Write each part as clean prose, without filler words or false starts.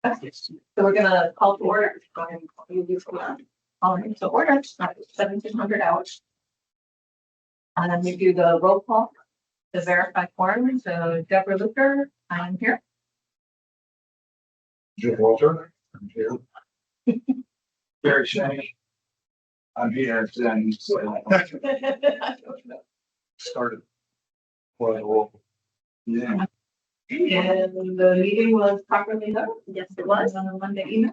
Okay. So we're gonna call to order. Go ahead and call calling to order. It's 1700 hours. And then we do the roll call to verify quorum. So Deborah Luker, I'm here. Jim Walter, I'm here. Barry Shank, I'm here. Then started. Well, yeah. And the meeting was properly done. Yes, it was on a Monday evening.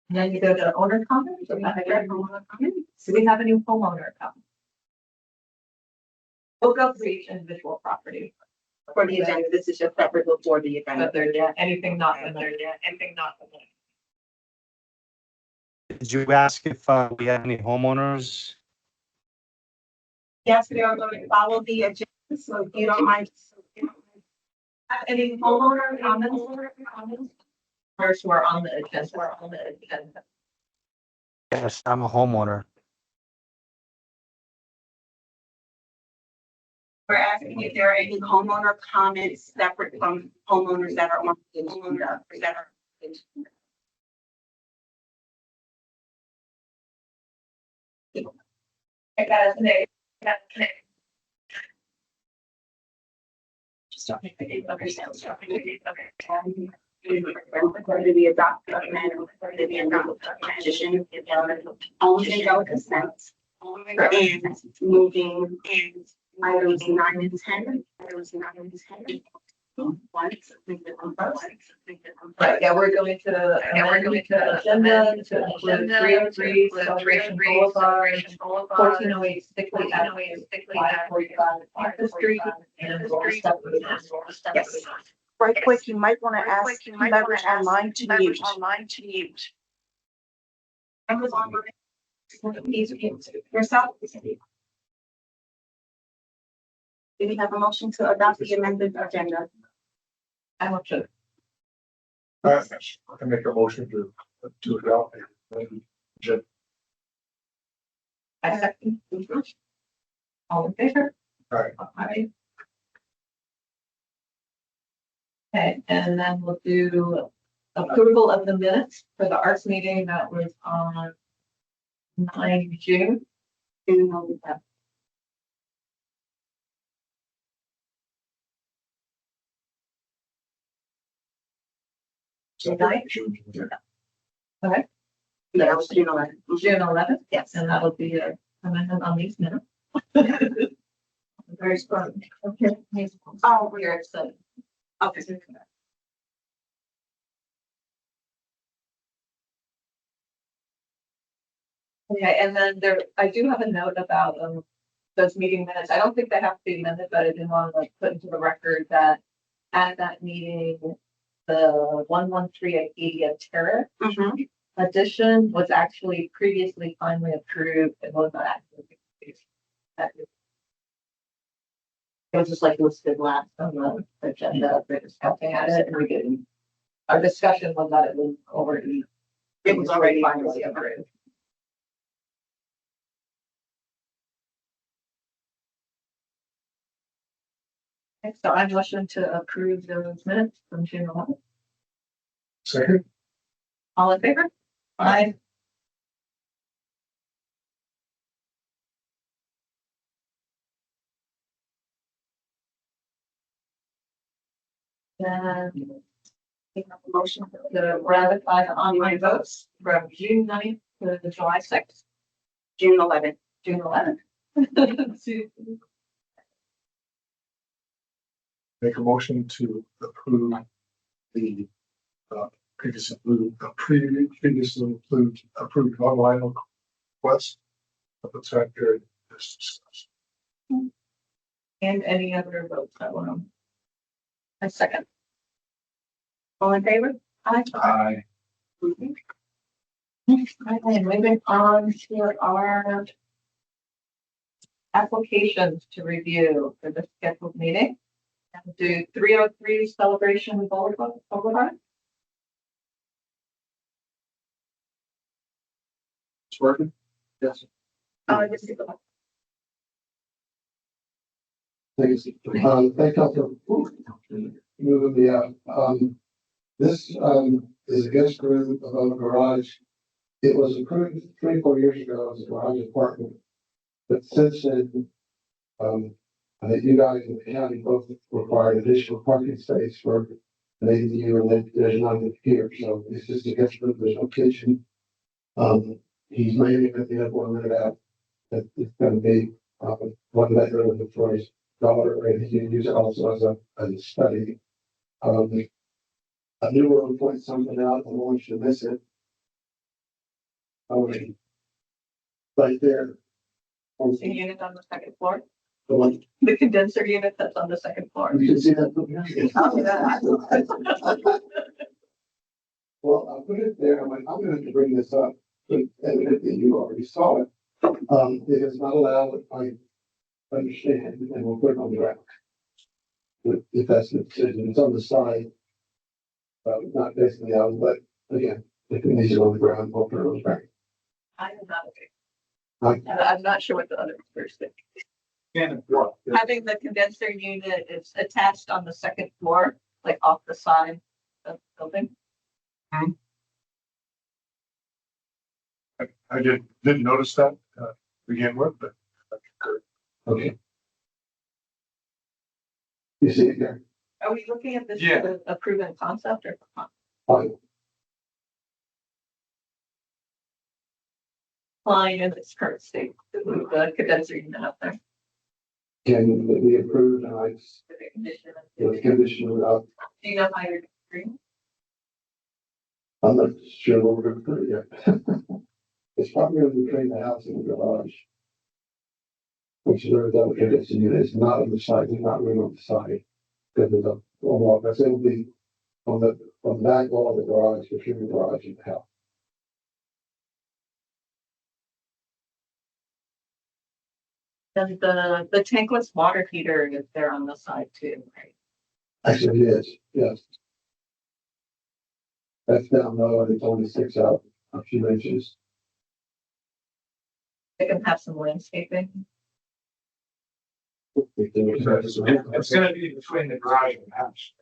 And then you go to owner comments. So do we have any homeowner comments? We'll go through each individual property. For the agenda, this is just separate before the event. But there, yeah, anything not in there, anything not. Did you ask if we had any homeowners? Yes, we are going to follow the agenda, so if you don't mind. have any homeowner comments? First, we're on the agenda. Yes, I'm a homeowner. We're asking if there are any homeowner comments separate from homeowners that are on the agenda that are. I got it today. Going to be adopted transition only without consent and moving items 9 and 10. Right, yeah, we're going to agenda to include 303 Celebration Boulevard, 1408 Stickley Avenue, 545 Martha Street, and Laura Stephanie. Yes. Right quick, you might want to ask whomever's online to mute. I was on yourself. Do we have a motion to adopt the amended agenda? I want to. I make a motion to adopt. I second. All in favor? Aye. Aye. Okay, and then we'll do approval of the minutes for the arts meeting that was on 9 June. July. Okay, Yeah, it was June 11th. June 11th. Yes. And that'll be an amendment on these minutes. Very strong. Okay. Oh, We're excited. okay. Okay, and then I do have a note about those meeting minutes. I don't think they have to be amended, but I didn't want to like put into the record that at that meeting, the 113 Acadia Terrace addition was actually previously finally approved. It was not actually. It was just like listed last on the agenda for discussing at it, and we didn't. Our discussion was that it was already. It was already finally approved. Okay, so I motion to approve those minutes from June 11th. Second. All in favor? Aye. Then take up a motion to ratify the online votes from June 9th to the July 6th, June 11th. June 11th. Make a motion to approve the previously approved online request of the time period as discussed. And any other votes that were on. A second. All in favor? Aye. Aye. Okay, moving on to our applications to review for the scheduled meeting. And do 303 Celebration Boulevard. It's working? Yes. Yes. Thank you, Council. moving me up. This, is a guest room above a garage. It was approved 3 or 4 years ago as a garage apartment. But since then, I think you guys in the county both required additional parking space for an ADU, and then there's none here, so it's just a guest room, there's no kitchen. He's mainly going to have one rented out. That it's gonna be, one bedroom for his daughter, and he can use it also as a study. I knew we were pointing something out, I don't want you to miss it. Right there. On The unit on the second floor, the one, the condenser unit that's on the second floor. you can see that. from here? Oh, yeah. Well, I put it there, I'm like, I'm gonna have to bring this up, but evidently you already saw it. It is not allowed, I understand, and we'll put it on the ground. If that's the decision, it's on the side. Not basically out, but again, if it needs it on the ground, we'll put it on the ground. I am not okay. Right. I'm not sure what the other members think. And what? Having the condenser unit is attached on the second floor, like off the side of the building. I didn't notice that, to begin with, but that's good. Okay. You see it here? Are we looking at this Yeah. as a proven concept or? Fine. Flying in its current state, to move the condenser unit up there. Can it be approved and I, with the condition of- with condition without, Do you know how you're agreeing? I'm not sure where we're gonna put it yet. It's probably going to between the house and the garage. Which is where the condition unit is not on the side, there's not room on the side. Because there's a wall, that's it'll be on the back wall of the garage, between the garage and the house. And the tankless water heater is there on the side too, right? Actually, it is, yes. That's down low and it's only sticks out a few inches. They can have some landscaping. It's gonna be between the garage and the house.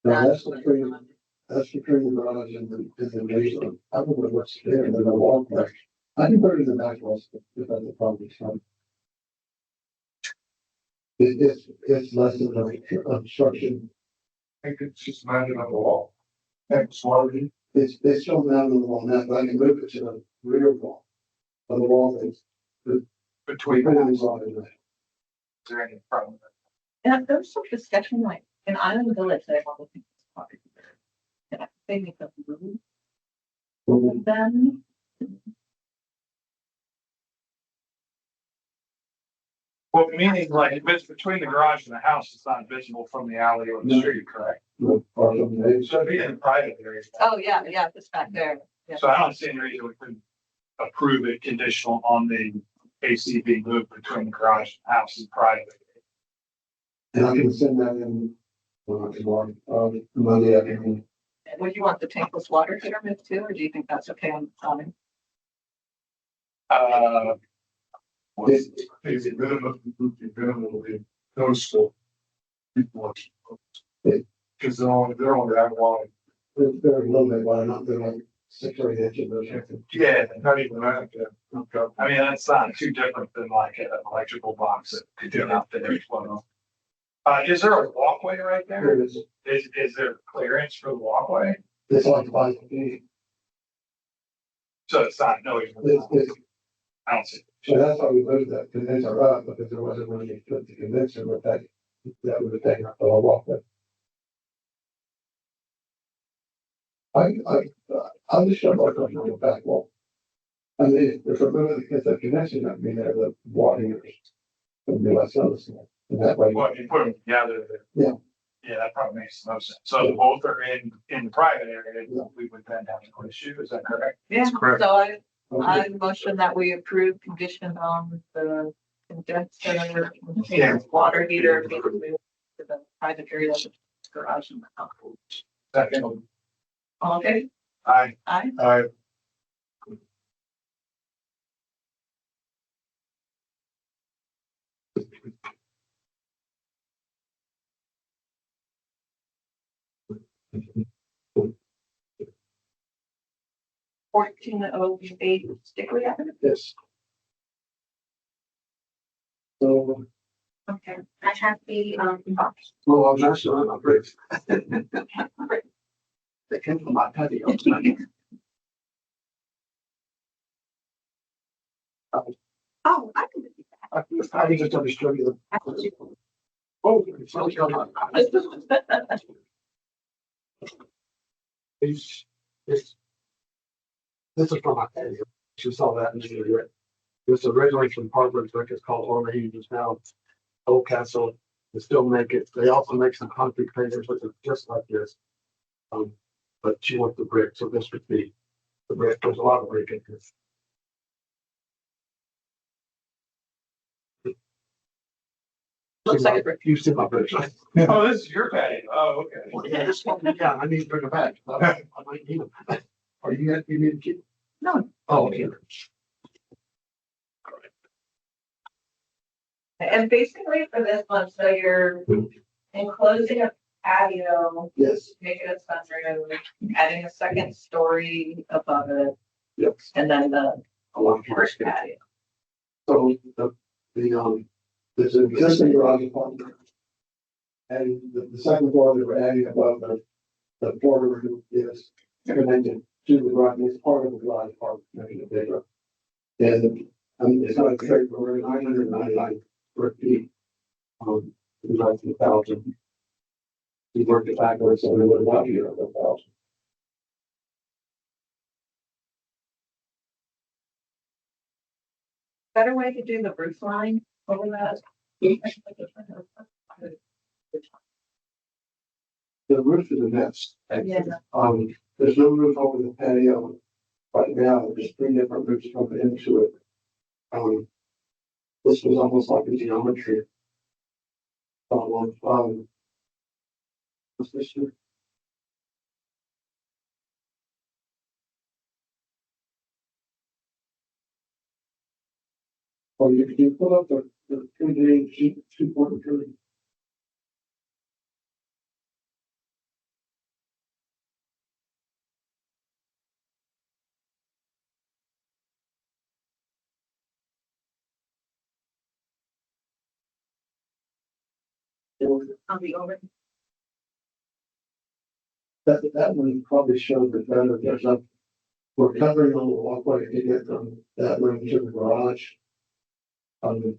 Now, that's between the garage and the basement. I don't know what's there, and then I walk back. I can put it in the back wall if that's a problem, so. It's less than a obstruction. I think it's just mounted on the wall. That's water. It's still mounted on the wall now, but I can move it to the rear wall. On the wall, it's Between the between house. the wall and the. Is there any problem? And there was some discussion like in Island Village, they want to think this water heater. And I think they make them move then. Well, meaning like if it's between the garage and the house, it's not visible from the alley or the street, correct? Or something. So it'd be in the private area. Oh, yeah, it's back there. Yeah. So I don't see any reason we couldn't approve it conditional on the AC being moved between the garage and house and private. And I can send that in, tomorrow, Monday afternoon. Would you want the tankless water heater moved too, or do you think that's okay on the sign? Is it minimum will be noticeable? Because they're on that wide. They're a little bit wide, not they're like 6 or 8 inches or something. Yeah, not even that. Yeah. I mean, that's not too different than like an electrical box that could get out there. Is there a walkway right Here there? it is. Is there clearance for the walkway? It's like 5 feet. So it's not, no, It's, I don't see. so that's why we moved that condenser up, because there wasn't really fit the condenser, but that would have taken up the whole walkway. I'll just shove it on the back wall. I mean, if we're moving the connection, that mean there, the water heaters would be less noticeable. And that way, Well, if you put them together. Yeah. Yeah, that probably makes the most sense. So if both are in the private area, Yeah. we would then have no issue. Is that correct? Yeah, correct. so I okay, motion that we approve condition on the condenser, Yeah. water heater being moved to the private area of the garage and the house. Second, All okay? aye. Aye. $14.08 Stickley Avenue. Yes. So, Okay, I have the, well, I'm not sure, I'm afraid. They came from my patio. oh, I can. I think just to show you the. Oh, it's really going on. It's, this is from my patio. You saw that in the video. This originally from Harvard, like it's called Orleans, it's now Old Castle. They still make it. They also make some concrete pavers, which is just like this. But she wants the brick, so this would be the brick. There's a lot of brick in this. Looks like a brick. You've seen my brick. Oh, this is your patio. Oh, okay. Well, yeah, this one, yeah, I need to bring it back. I might need them. Are you need to keep? No. Oh, okay. And basically for this one, so you're enclosing a patio, Yes, making a sunroom, adding a second story above it, yep. and then the A lot of first patio. So there's an existing garage apartment. And the second floor that we're adding above the border room is connected to the garage, it's part of the garage apartment, making it bigger. And, it's not a trade, but we're 999 square feet. It's like 1,000. We worked it backwards, so we would have got here 1,000. Better way to do the roof line over that. The roof is a mess. Yeah. There's no roof over the patio right now. There's 3 different roofs coming into it. This was almost like a geometry. What's this here? Oh, you can pull up the 3D sheet 2.3. On the over. That one probably shows it better. We're covering on the walkway to get from that room to the garage. And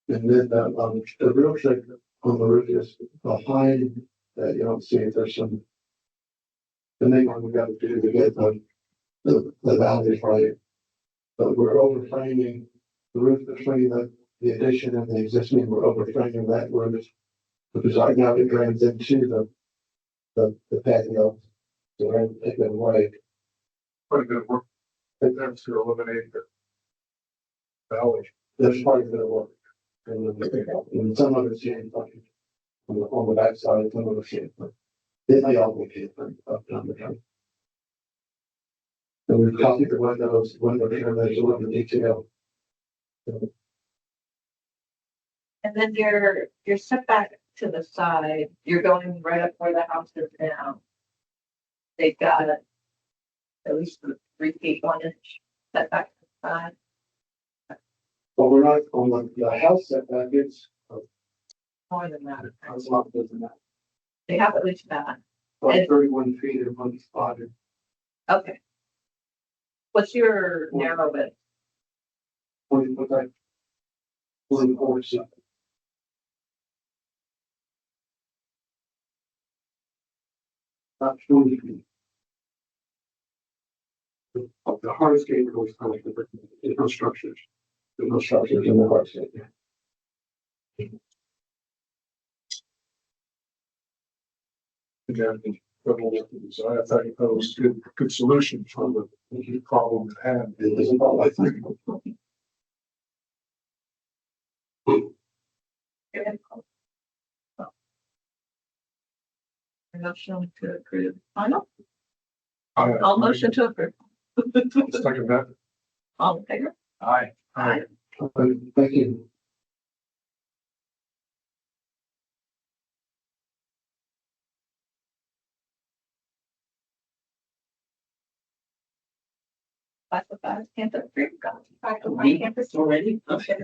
then the real trick on the roof is behind that, you don't see if there's some. The main one we got to do to get the valley right. But we're overframing the roof between the addition and the existing, we're overframing that roof. Because right now it drains into the patio. So we're going to take it away. Pretty good work. That's to eliminate the valley. There's quite a bit of work. And some of it's here, like, on the backside, some of it's here, but it may all be here, up down the front. And we've copied the windows, there's a little bit of detail. And then your setback to the side, you're going right up where the house is now. They've got at least 3 feet 1 inch setback to the side. But we're not on the house setback, it's More than that. a lot more than that. They have at least that. About 31 feet in one spot. Okay. What's your narrow width? 24 feet. About 20 feet. The hardest gate goes kind of different. There's no structures. There's no structures in the hard gate. Again, so I thought that was good solution for the problem at hand. It isn't all I think. Motion to approve. Final? Aye. I'll motion to approve. Second that. All in favor? Aye. Aye. Thank you. classified as campus free. On campus already? Okay.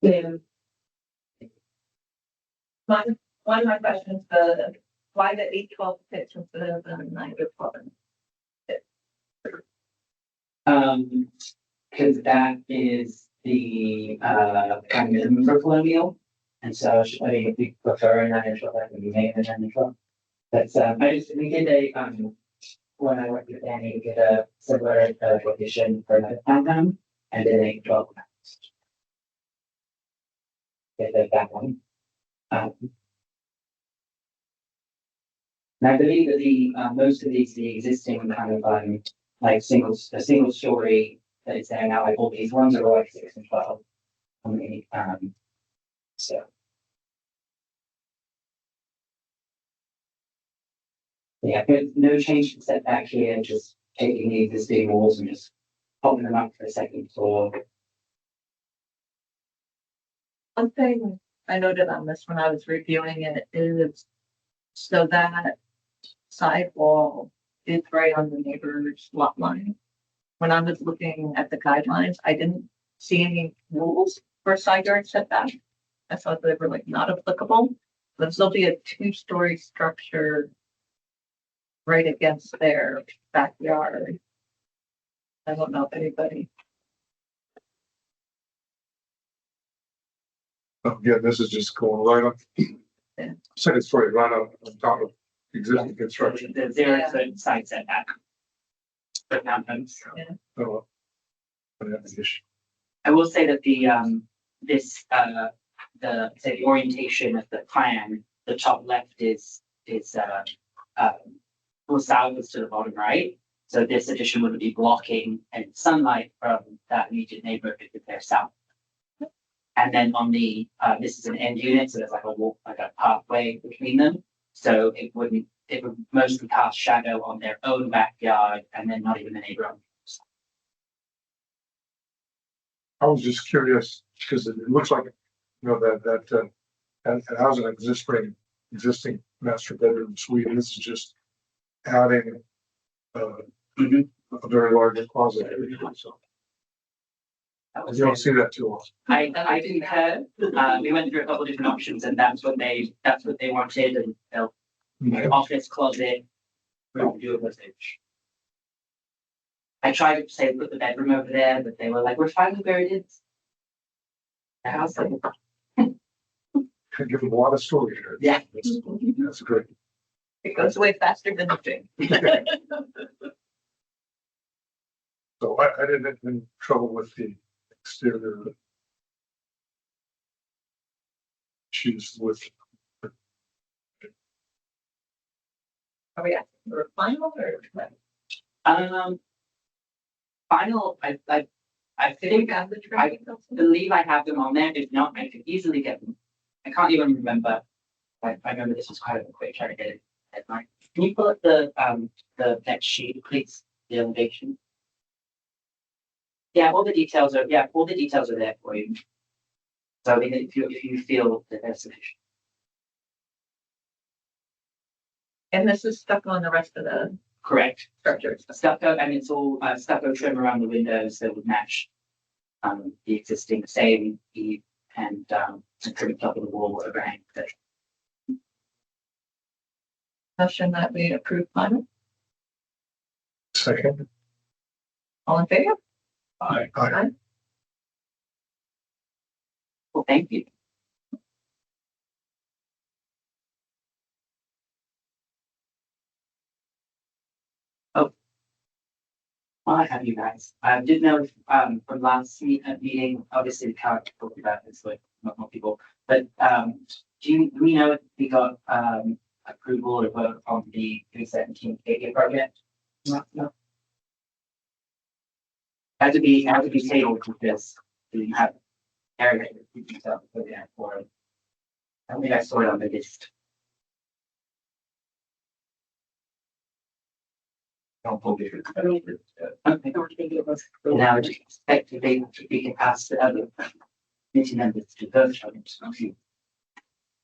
Yeah. One of my questions, why the 8-12 instead of the 9-12? Cause that is the, kind of minimum for colonial. And so, I mean, if we prefer a 9-12, that would be made a 9-12. But, we did when I worked with Danny, we did a similar, audition for another townhome and then 8-12. Get that one. And I believe that most of the existing kind of, like a single story that is there now, like all these ones are all like 6 and 12. So. Yeah, but no change to setback here, just taking the existing walls and just popping them up for the second floor. One thing I noted on this when I was reviewing it is, so that sidewall is right on the neighbor's lot line. When I was looking at the guidelines, I didn't see any rules for side yard setback. I thought they were like not applicable. But there'll be a 2-story structure right against their backyard. I don't know if anybody, Again, this is just going right up. Yeah. Second story, right up on top of existing construction. The 0-foot side setback. But now, So, that's the issue. I will say that the orientation of the plan, the top left is southwards to the bottom right. So this addition would be blocking and sunlight from that immediate neighborhood if they're south. And then on the, this is an end unit, so there's like a pathway between them. So it would mostly cast shadow on their own backyard and then not even the neighbor on. I was just curious, because it looks like, that has an existing master bedroom suite, and this is just adding a very large closet area, so. You don't see that too often. I concur. We went through a couple of different options and that's what they wanted, and office closet. We'll do a postage. I tried to say put the bedroom over there, but they were like, we're fine with where it is. And I was like, Could give them a lot of storage here. yeah. That's great. it goes away faster than the thing. So I didn't have any trouble with the exterior. Issues with. Are we asking for a final or? Final, I think, have the I training. believe I have them on there. If not, I could easily get them. I can't even remember. I remember this was quite a quick trying to get it at night. Can you pull up the next sheet, please? The elevation. Yeah, all the details are there for you. So if you feel that that's sufficient. And this is stuck on the rest of the Correct. structures. Stucco, and it's all stucco trim around the windows that would match the existing same eave and trim top of the wall overhang. Motion that we approve final. Second. All in favor? Aye. Well, thank you. Oh. Well, I have you guys. I did know from last meeting, obviously we can't talk about this with more people, but do we know if we got approval or vote on the 317 KK project? No. Had to be tabled because we didn't have area to put in for it. I don't think I saw it on the list. Don't believe it. Okay. Now it's expected they can pass the other. Committee members to vote on it.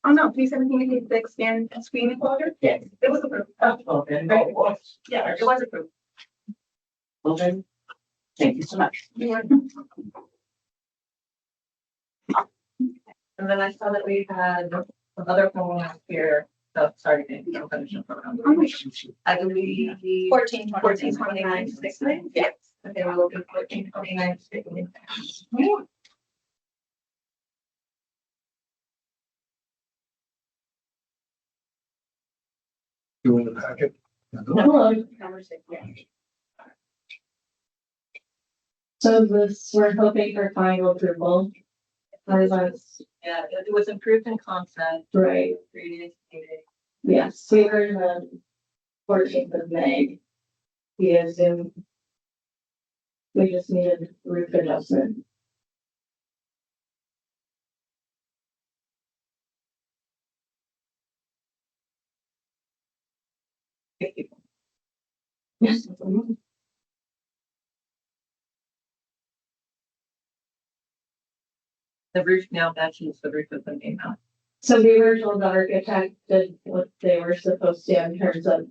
Oh, no, 317 needs to expand a screening order? Yes. It was approved. Oh, then it was. Yeah, it was approved. Well then, thank you so much. And then I saw that we had another homeowner here, oh, sorry, maybe don't finish it. I believe. 1429 60. Yes. Okay, we're looking 1429 60. Doing the packet. So this, we're hoping for final approval. Yeah, it was improved in concept. Right, Previous meeting. yes, we were the 14th of May. Via Zoom. We just needed roof adjustment. Yes. The roof now matches the roof of the main house. So we were told the architect did what they were supposed to in terms of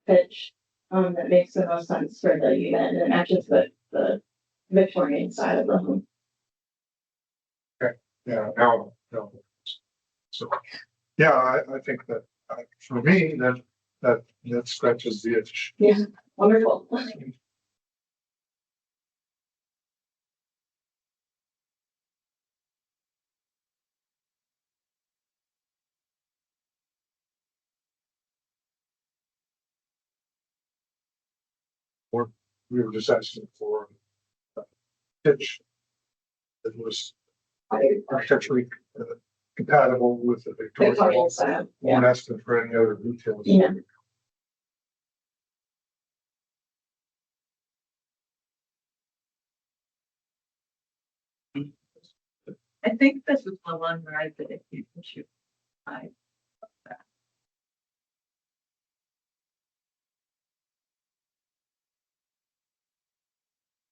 pitch. That makes the most sense for the unit and it matches with the Victorian side of the home. Yeah, no. So, yeah, I think that, for me, that scratches the itch. Yeah, wonderful. We were just asking for a pitch that was architecturally compatible with the Victorian. Victorian style, yeah. We're not asking for any other details. Yeah. I think this is the one where I did it. You can shoot.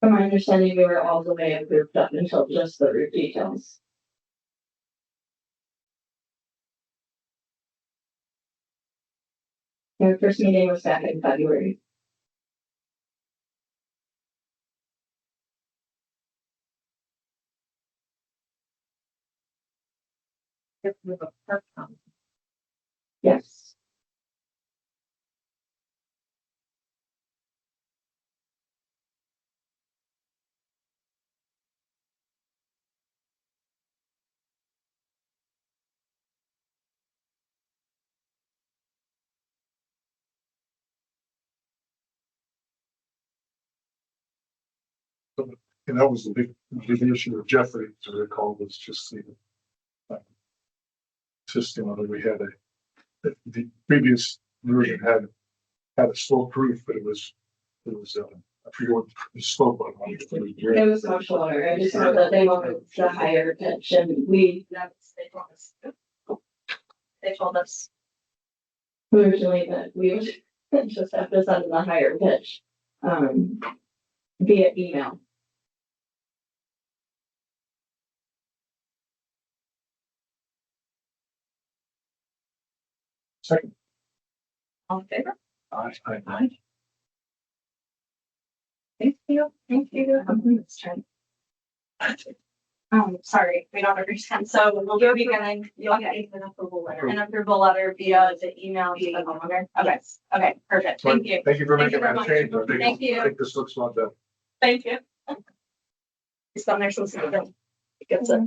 From my understanding, we were all the way approved up until just the roof details. Our first meeting was back in February. If we have a park on. Yes. And that was the big issue of Jeffrey, to recall, was just the system that we had the previous version had a slope roof, but it was I forget what the slope on it. It was much lower. I just know that they wanted the higher pitch and we They told us. They told us. originally that we would just have to send them a higher pitch. Via email. Second. All in favor? I Aye. Thank you. Thank you. Let's try. Sorry, we don't understand. So we'll give you guys, you'll get an approval letter via the email to the homeowner. Okay, okay, perfect. Thank you. Thank you for Thank you making that very change. much. Thank you. I think this looks a lot better. Thank you. It's on there, so it's good. Gets it.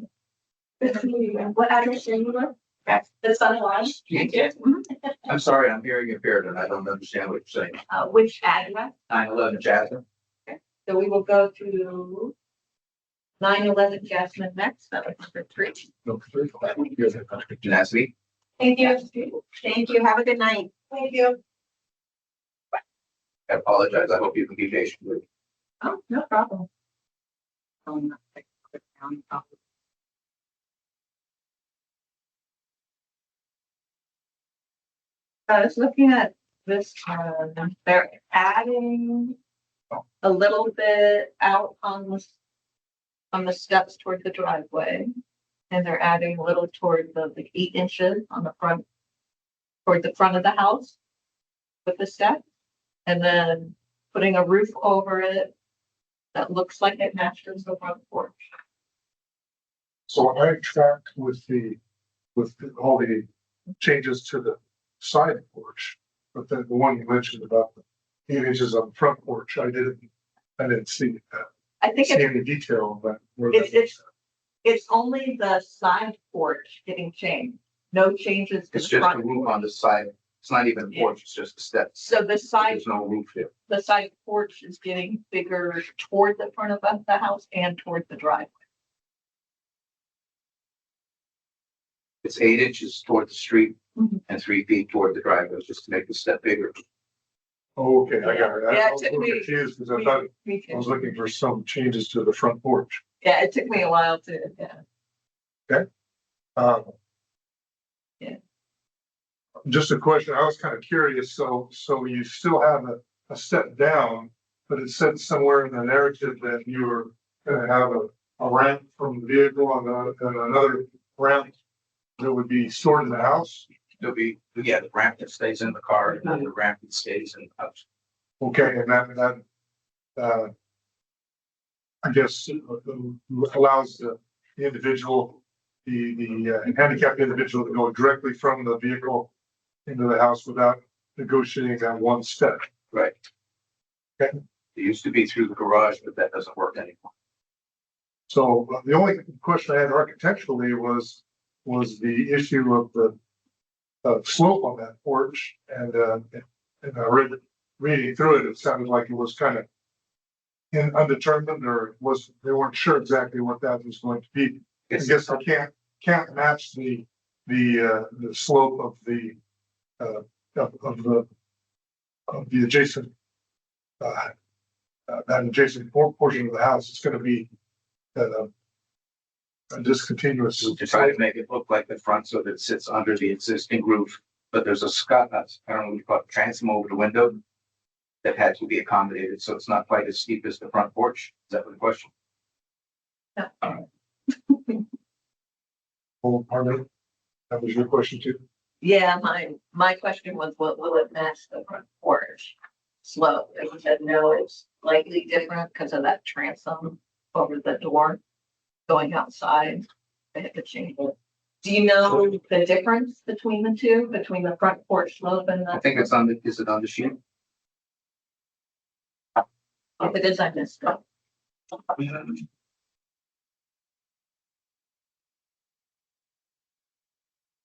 What address are you on? Okay, it's on the line. Thank you. I'm sorry, I'm hearing impaired and I don't understand what you're saying. Which address? 911 Jasmine. So we will go to 911 Jasmine next, that was number 3. No, three. Janowski. Thank you. Thank you. Have a good night. Thank you. I apologize. I hope you can be patient with me. Oh, no problem. I was looking at this, they're adding a little bit out on the steps toward the driveway. and they're adding a little toward the, like, 8 inches on the front, toward the front of the house with the step, and then putting a roof over it that looks like it matches the front porch. So I tracked with all the changes to the side porch, but then the one you mentioned about the 8 inches on the front porch, I didn't see that. I think See it's, any detail of that. where that it's only the side porch getting changed, no changes to It's the just a front. roof on the side. It's not even a porch, it's just the steps. So the side, There's no roof here. the side porch is getting bigger toward the front of the house and toward the driveway. It's 8 inches toward the street Mhm. and 3 feet toward the driveway, just to make the step bigger. Oh, okay, I got it. Yeah, I was a little we- confused because I thought Me I was too. looking for some changes to the front porch. Yeah, it took me a while to, yeah. Um, Yeah. Just a question, I was kind of curious, so you still have a step down, but it said somewhere in the narrative that you were gonna have a ramp from the vehicle and another ramp that would be stored in the house? There'll be, yeah, the ramp that stays in the car and then the ramp that stays in the house. Okay, and that, I guess allows the individual, the handicapped individual to go directly from the vehicle into the house without negotiating that one step. Right. Okay. It used to be through the garage, but that doesn't work anymore. So the only question I had architecturally was the issue of the slope on that porch, and I reading through it, it sounded like it was kind of undetermined, or they weren't sure exactly what that was going to be. I guess I can't match the slope of the adjacent that adjacent portion of the house. It's going to be a discontinuous. To try to make it look like the front so that it sits under the existing roof, but there's a I don't know what you call it, transom over the window that had to be accommodated, so it's not quite as steep as the front porch. Is that the question? Oh, pardon? That was your question too? Yeah, my question was, what will it match the front porch slope? And you said, no, it's slightly different because of that transom over the door going outside. They had to change it. Do you know the difference between the two, between the front porch slope and I the? think it's is it on the sheet? If it is, I missed it.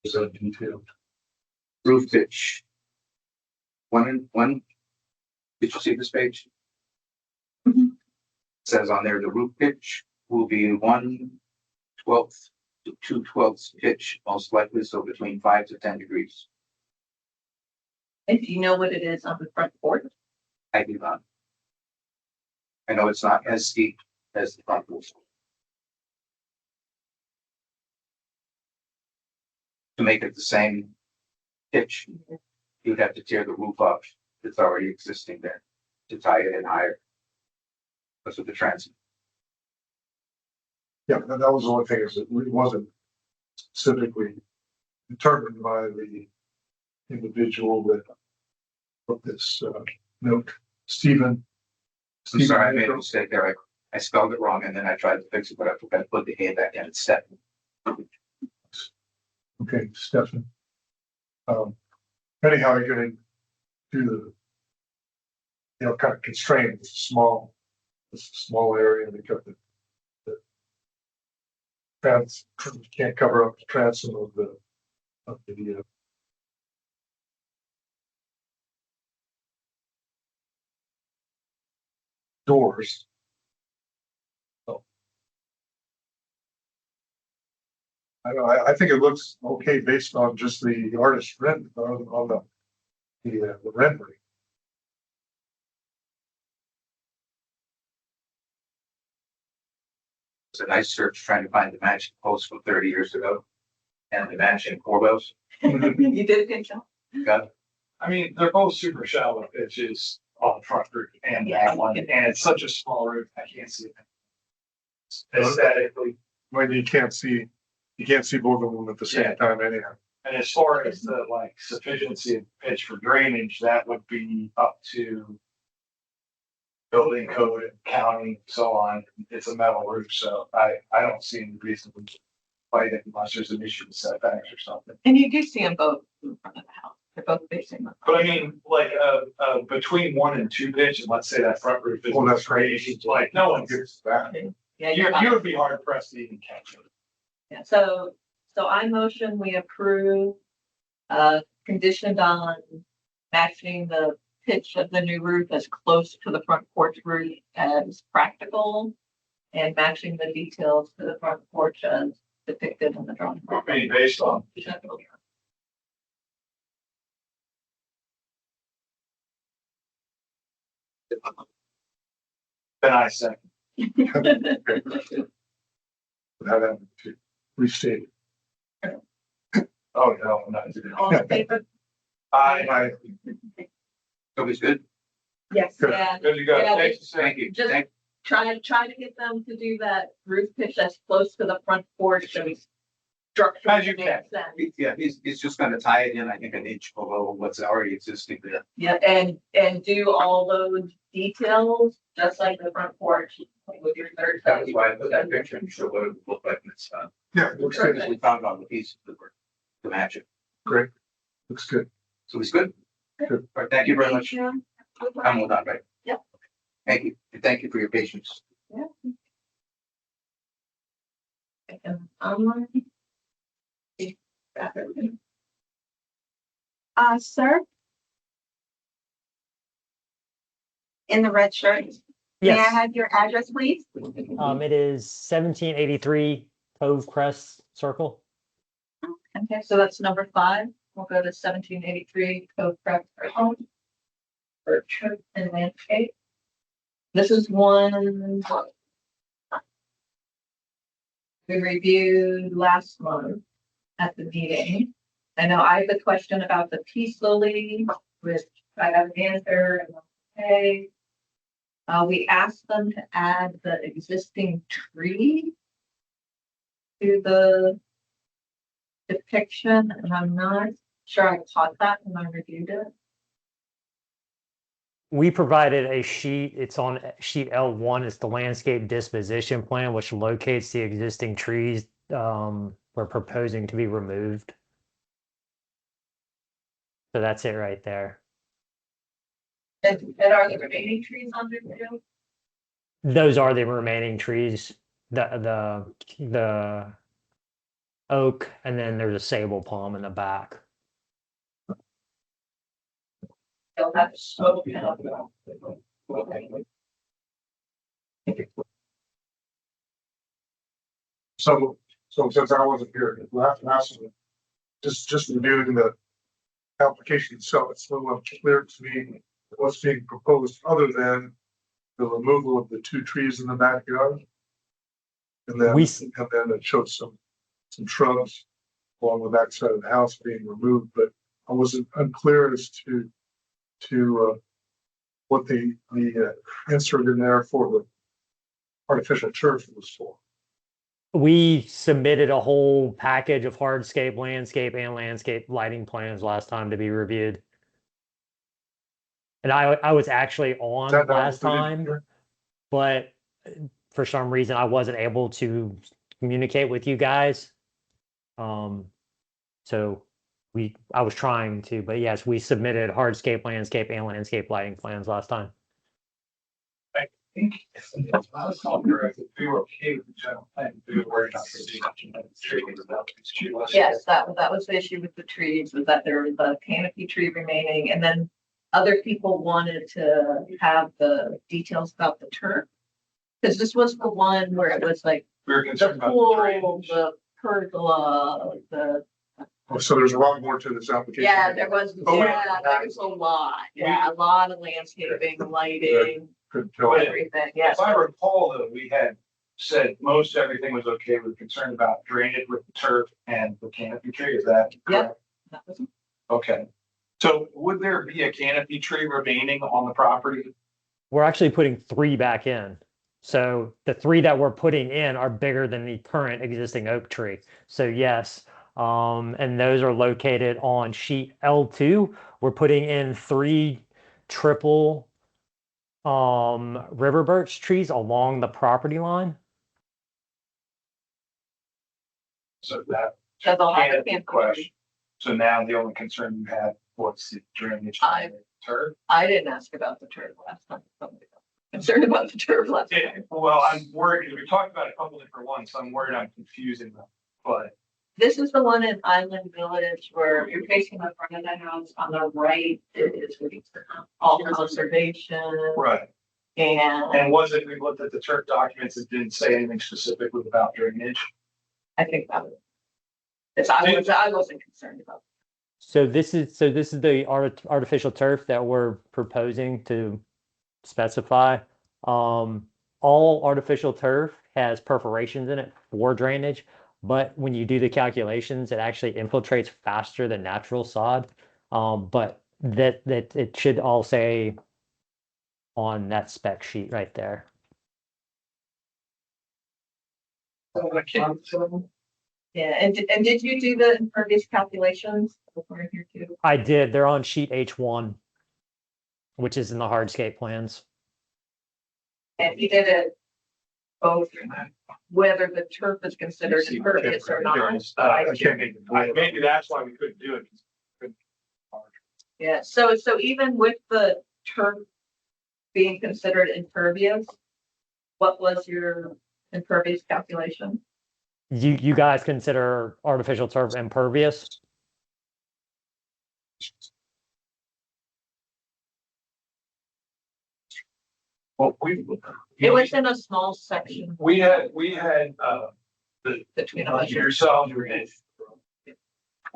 Is that detailed? Roof pitch. One. Did you see this page? Mhm. Says on there, the roof pitch will be 1/12 to 2/12 pitch, most likely, so between 5 to 10 degrees. And do you know what it is on the front porch? I do not. I know it's not as steep as the front roof. To make it the same pitch, you'd have to tear the roof up that's already existing there to tie it in higher. That's what the transom. Yeah, that was the only thing, is it wasn't specifically determined by the individual that wrote this note, Stephen. I'm sorry, I made a mistake there. I spelled it wrong and then I tried to fix it, but I forgot to put the A back in instead. Okay, Stefan. Anyhow, you're gonna do the, kind of constrain this small area, and they got the trans, can't cover up the transom of the doors. So. I don't know, I think it looks okay based on just the artist render, on the rendering. It's a nice search trying to find the matching post from 30 years ago and the matching corbels. You did a good job. Got it. I mean, they're both super shallow pitches on the front roof and Yeah. that one, and it's such a small roof, I can't see it. Aesthetically, When you can't see you can't see both of them at the Yeah. same time anyhow. And as far as the like sufficiency of pitch for drainage, that would be up to building code and county, so on. It's a metal roof, so I don't see any reason to fight it unless there's an issue with setbacks or something. And you do see them both in front of the house. They're both facing the. But I mean, like, between 1 and 2 pitch, and let's say that front roof is Well, that's crazy, like, no one gets that. Yeah, You would be hard pressed to even catch it. Yeah, so I motion we approve, conditioned on matching the pitch of the new roof as close to the front porch roof as practical. And matching the details to the front porch as depicted in the drawing. I mean, based on, then I say, Without having to restate. oh, no, I'm not doing All in favor? I, So it's good. Yes. Good. Yeah, good to go. Yeah, Thank you, sir. Thank you. Just- Thank, try to get them to do that roof pitch as close to the front porch as structure. As you can. yeah, he's just gonna tie it in, I think, an inch below what's already existing there. Yeah, and do all those details, just like the front porch with your third. That was why I put that picture and show what it would look like when it's done. Yeah, looks Because good. we found all the pieces that were to match it. Great. Looks good. So it's good. Good. All right, thank you very much. you. I'm all done, right? Yep. Thank you. And thank you for your patience. Online. Sir? In the red shirt, may I Yes, have your address, please? it is 1783 Cove Crest Circle. Okay, so that's number 5. We'll go to 1783 Cove Crest Home. Orchard and landscape. This is one we reviewed last month at the meeting. I know I have a question about the peace lily, which I have an answer and okay. We asked them to add the existing tree to the depiction, and I'm not sure I caught that when I reviewed it. We provided a sheet, it's on sheet L1, it's the landscape disposition plan, which locates the existing trees we're proposing to be removed. So that's it right there. And are the remaining trees under too? Those are the remaining trees, the oak, and then there's a sable palm in the back. They'll have smoke and So since I wasn't here, last, just reviewing the application itself, it's a little unclear to me what's being proposed other than the removal of the 2 trees in the backyard. And then, We- it showed some shrubs along the backside of the house being removed, but I wasn't unclear as to what the insert in there for the artificial turf was for. We submitted a whole package of hardscape, landscape, and landscape lighting plans last time to be reviewed. And I was actually on Is that last included time, here? but for some reason I wasn't able to communicate with you guys. So I was trying to, but yes, we submitted hardscape, landscape, and landscape lighting plans last time. I think, if I was all correct, if we were okay with the general plan, we were worried about the tree. yes, that was the issue with the trees, was that there was a canopy tree remaining, and then other people wanted to have the details about the turf. Because this was the one where it was like We were the concerned about the pool, drainage. the pergola, Oh, so there's a lot more to this application. yeah, there was a lot. Yeah, a lot of landscaping, lighting, Couldn't tell. everything, yes. If I recall, though, we had said most everything was okay. We were concerned about drainage with the turf and the canopy tree. Is that correct? That was- Okay. So would there be a canopy tree remaining on the property? We're actually putting 3 back in. So the 3 that we're putting in are bigger than the current existing oak tree. So yes, and those are located on sheet L2. We're putting in 3 triple river birch trees along the property line. So that. So they'll have a Yeah, camp question. So now the only concern you had was the drainage. Turf? I didn't ask about the turf last time. Concerned about the turf last Yeah, time. well, I'm worried, we talked about a couple different ones, so I'm worried I'm confusing them, but. This is the one in Island Village where you're facing the front of the house on the right. It is all conservation Right. and And was it, we looked at the turf documents, it didn't say anything specifically about drainage? I think that was. I wasn't concerned about. So this is the artificial turf that we're proposing to specify. All artificial turf has perforations in it for drainage, but when you do the calculations, it actually infiltrates faster than natural sod. But that it should all say on that spec sheet right there. Yeah, and did you do the impervious calculations before here too? I did. They're on sheet H1, which is in the hardscape plans. And you did it both, whether the turf is considered impervious or not. Maybe that's why we couldn't do it. Yeah, so even with the turf being considered impervious, what was your impervious calculation? You guys consider artificial turf impervious? Well, It was in a small section we had, between us. yourself, we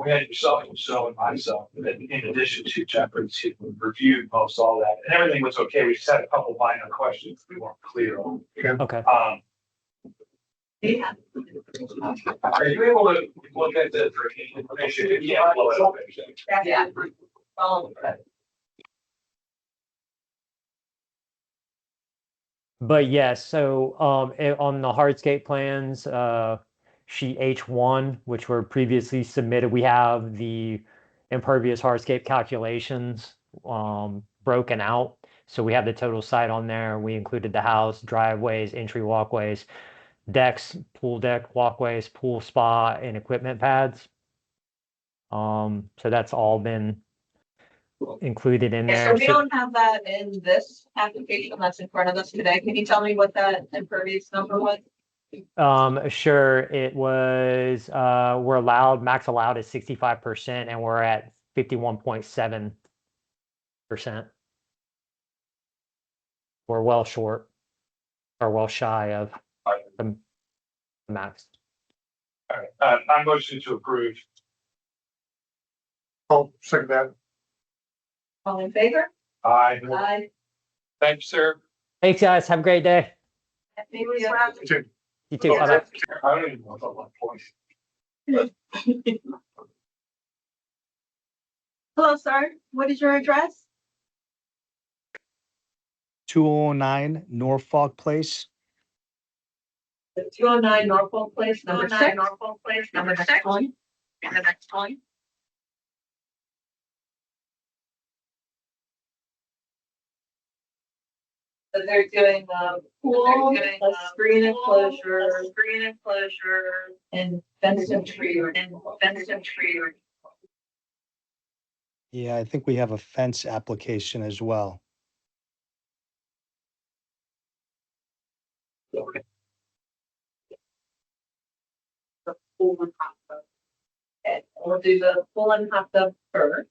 had yourself, and myself, and then in addition to Jeffrey, who reviewed most all that, and everything was okay. We just had a couple minor questions we weren't clear on. Okay. Yeah. Are you able to look at the information? Yeah. Yeah. But yes, so on the hardscape plans, sheet H1, which were previously submitted, we have the impervious hardscape calculations broken out. So we have the total site on there. We included the house, driveways, entry walkways, decks, pool deck, walkways, pool spa, and equipment pads. So that's all been included in So there. we don't have that in this application that's in front of us today. Can you tell me what that impervious number was? Sure, it was, we're allowed, max allowed is 65%, and we're at 51.7%. We're well short, or well shy of the max. All right, I'm motion to approve. I'll second that. All in favor? Aye. Aye. Thank you, sir. Thanks, guys. Have a great day. Thank you. You too. Bye-bye. I don't even know what point. Hello, sir. What is your address? 209 Norfolk Place. The 209 Norfolk Place, number 6. Norfolk Place, Number 6 one. And the next one. So they're doing the pool, a screen enclosure, and fenced tree. Yeah, I think we have a fence application as well. The pool and hot tub. Okay, we'll do the pool and hot tub first.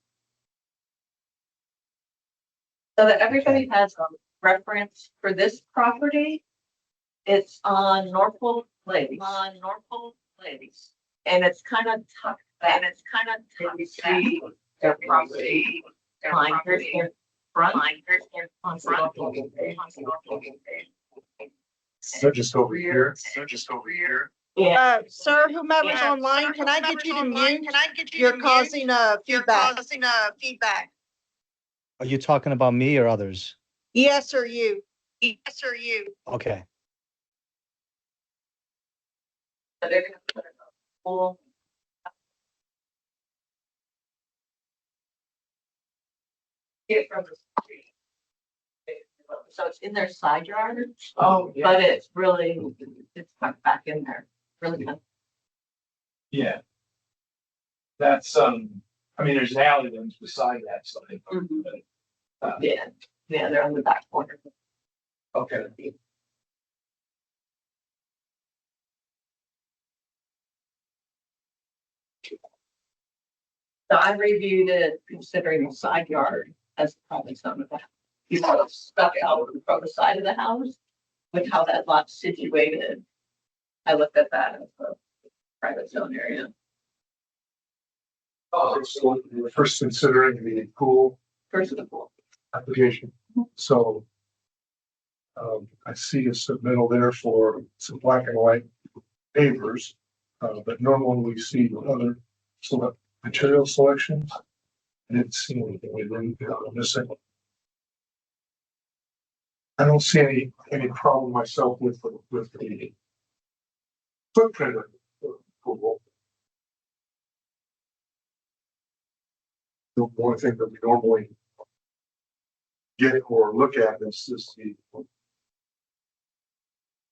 So that everybody has a reference for this property. It's on Norfolk Place. And it's kind of tucked back. You see their property. Line, here's their front. Onto Norfolk Place. They're just over here. Yeah. Sir, whomever's online, can I get you to mute? You're causing feedback. Are you talking about me or others? Yes, or you. Okay. But they're gonna put it on the pool. Get from the street. So it's in their side yard, Oh, but it's really, it's tucked back in there, really good. Yeah. That's, I mean, there's an alley then beside that, so I think. Mhm. but, Yeah, they're on the back corner. Okay. So I reviewed it considering the side yard as probably some of that. You know, stuck out from the side of the house with how that lot's situated. I looked at that as a private zone area. So we're first considering the pool First of all, application, so. I see a submittal there for some black and white pavers, but normally we see other select material selections. I didn't see anything we didn't missing. I don't see any problem myself with the footprint of the pool. The one thing that we normally get or look at is the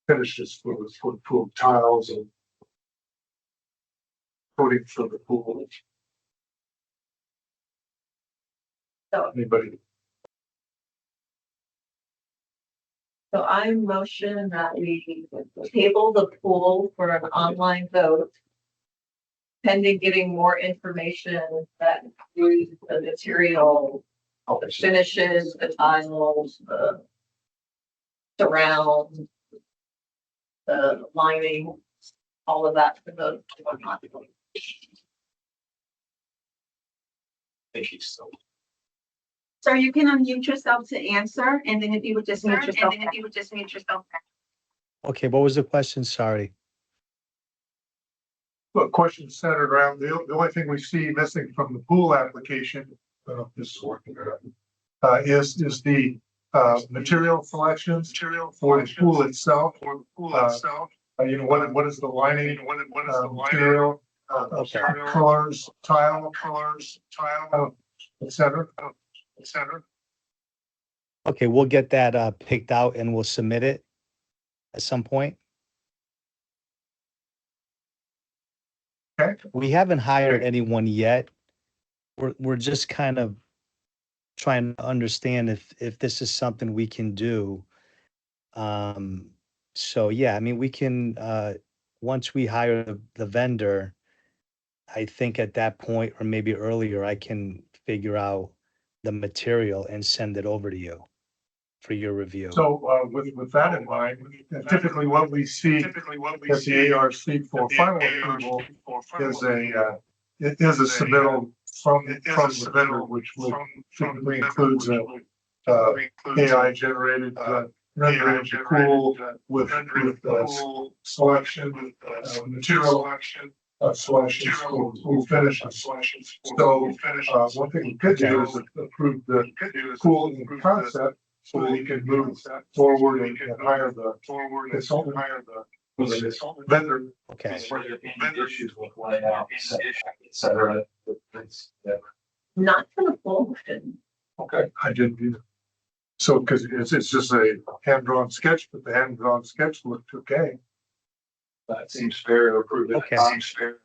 finishes for the pool tiles and coating for the pool. So- Anybody? so I motion that we table the pool for an online vote. Pending getting more information that includes the material, the finishes, the tiles, the surround, the lining, all of that for the. Thank you so. So you can unmute yourself to answer, and then if you would just mute yourself. Okay, what was the question? Sorry. Well, question centered around, the only thing we see missing from the pool application, this is working, is the, material selections for the pool itself. You know, what is the lining, material, Okay. colors, tile, et cetera. Okay, we'll get that picked out and we'll submit it at some point. Okay. We haven't hired anyone yet. We're just kind of trying to understand if this is something we can do. So yeah, I mean, we can, once we hire the vendor, I think at that point, or maybe earlier, I can figure out the material and send it over to you for your review. So, with that in mind, typically what we see at the ARC for final approval is it is a submittal from the vendor, which would typically includes a AI generated rendering of the pool with selection, material selections, pool finishes. So, one thing we could do is approve the pool in concept so that we can move forward and hire the consultant, the vendor. Okay, Were there any issues with layout, et cetera? Not for the pool. Okay. I didn't do that. So, because it's just a hand-drawn sketch, but the hand-drawn sketch looked okay. That seems fair to approve it. Okay. Seems fair.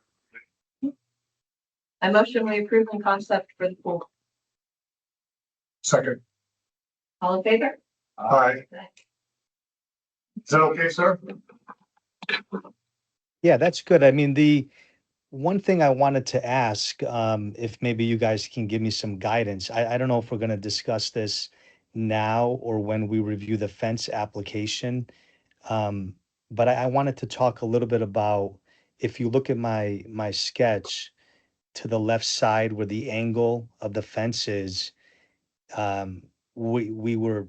I motion we approve the concept for the pool. Second, All in favor? aye. Is that okay, sir? yeah, that's good. I mean, the one thing I wanted to ask, if maybe you guys can give me some guidance. I don't know if we're gonna discuss this now or when we review the fence application. But I wanted to talk a little bit about, if you look at my sketch to the left side where the angle of the fence is, we were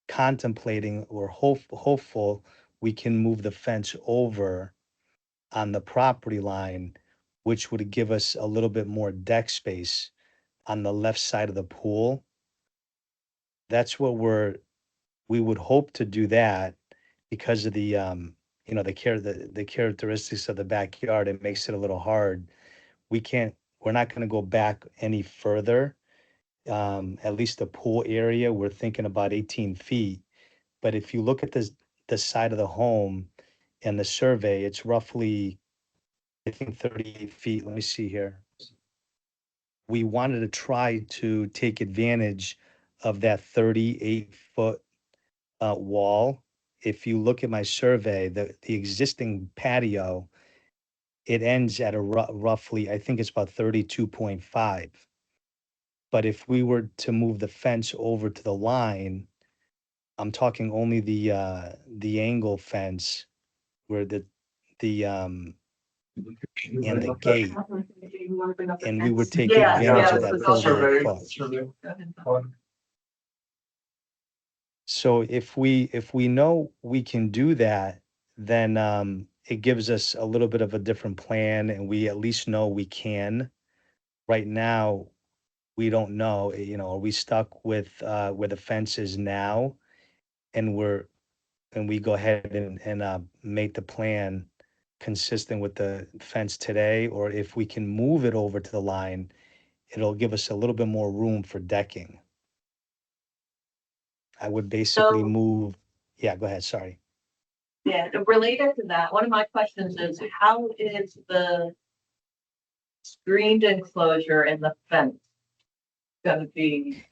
contemplating or hopeful we can move the fence over on the property line, which would give us a little bit more deck space on the left side of the pool. That's what we would hope to do that because of the you know, the characteristics of the backyard, it makes it a little hard. We're not gonna go back any further. At least the pool area, we're thinking about 18 feet. But if you look at the side of the home and the survey, it's roughly, I think, 38 feet. Let me see here. We wanted to try to take advantage of that 38-foot wall. If you look at my survey, the existing patio, it ends at a roughly, I think it's about 32.5. But if we were to move the fence over to the line, I'm talking only the angle fence where the and the gate, and we would take Yeah, advantage yeah, of that this is all 38 Survey, foot. survey. Go ahead. So if we know we can do that, then it gives us a little bit of a different plan, and we at least know we can. Right now, we don't know, you know, are we stuck with where the fence is now? And we go ahead and make the plan consistent with the fence today, or if we can move it over to the line, it'll give us a little bit more room for decking. I would basically So- move, yeah, go ahead, sorry. Yeah, related to that, one of my questions is, how is the screened enclosure and the fence gonna be?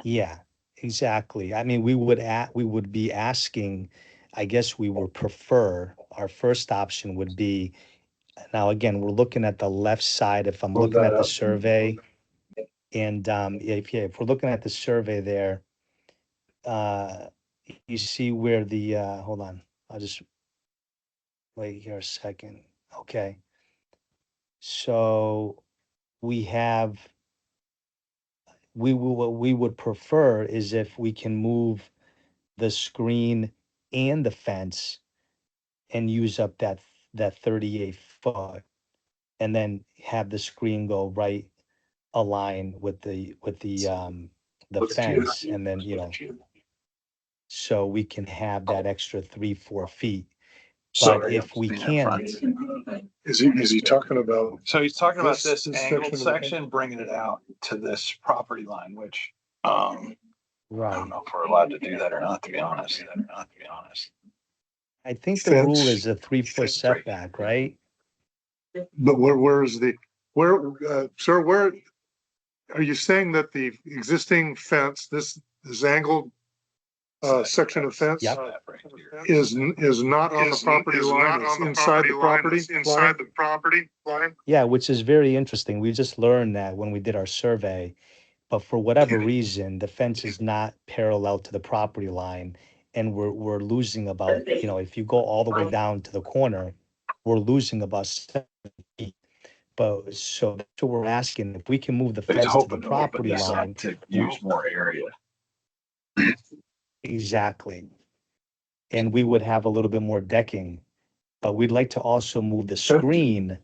Yeah, exactly. I mean, we would be asking, I guess we would prefer, our first option would be, now again, we're looking at the left side, if I'm Move looking that at the up. survey. And if we're looking at the survey there, you see where the, hold on, I'll just wait here a second. Okay. So we have, what we would prefer is if we can move the screen and the fence and use up that 38 foot, and then have the screen go right align with the fence, and then, you know, so we can have that extra 3-4 feet. But if we can't, Is he talking about? So he's talking about this This angled section of the- section, bringing it out to this property line, which, I don't right, know if we're allowed to do that or not, to be honest. I think the rule Fence. is a 3-foot setback, right? But sir, where, are you saying that the existing fence, this angled section of fence Yep. is not on the property line, it's inside the property line? Inside the property line? Yeah, which is very interesting. We just learned that when we did our survey, but for whatever reason, the fence is not parallel to the property line. And we're losing about, you know, if you go all the way down to the corner, we're losing about 7 feet. But so that's what we're asking, if we can move the fence to the property line. To use more area. Exactly. And we would have a little bit more decking, but we'd like to also move the screen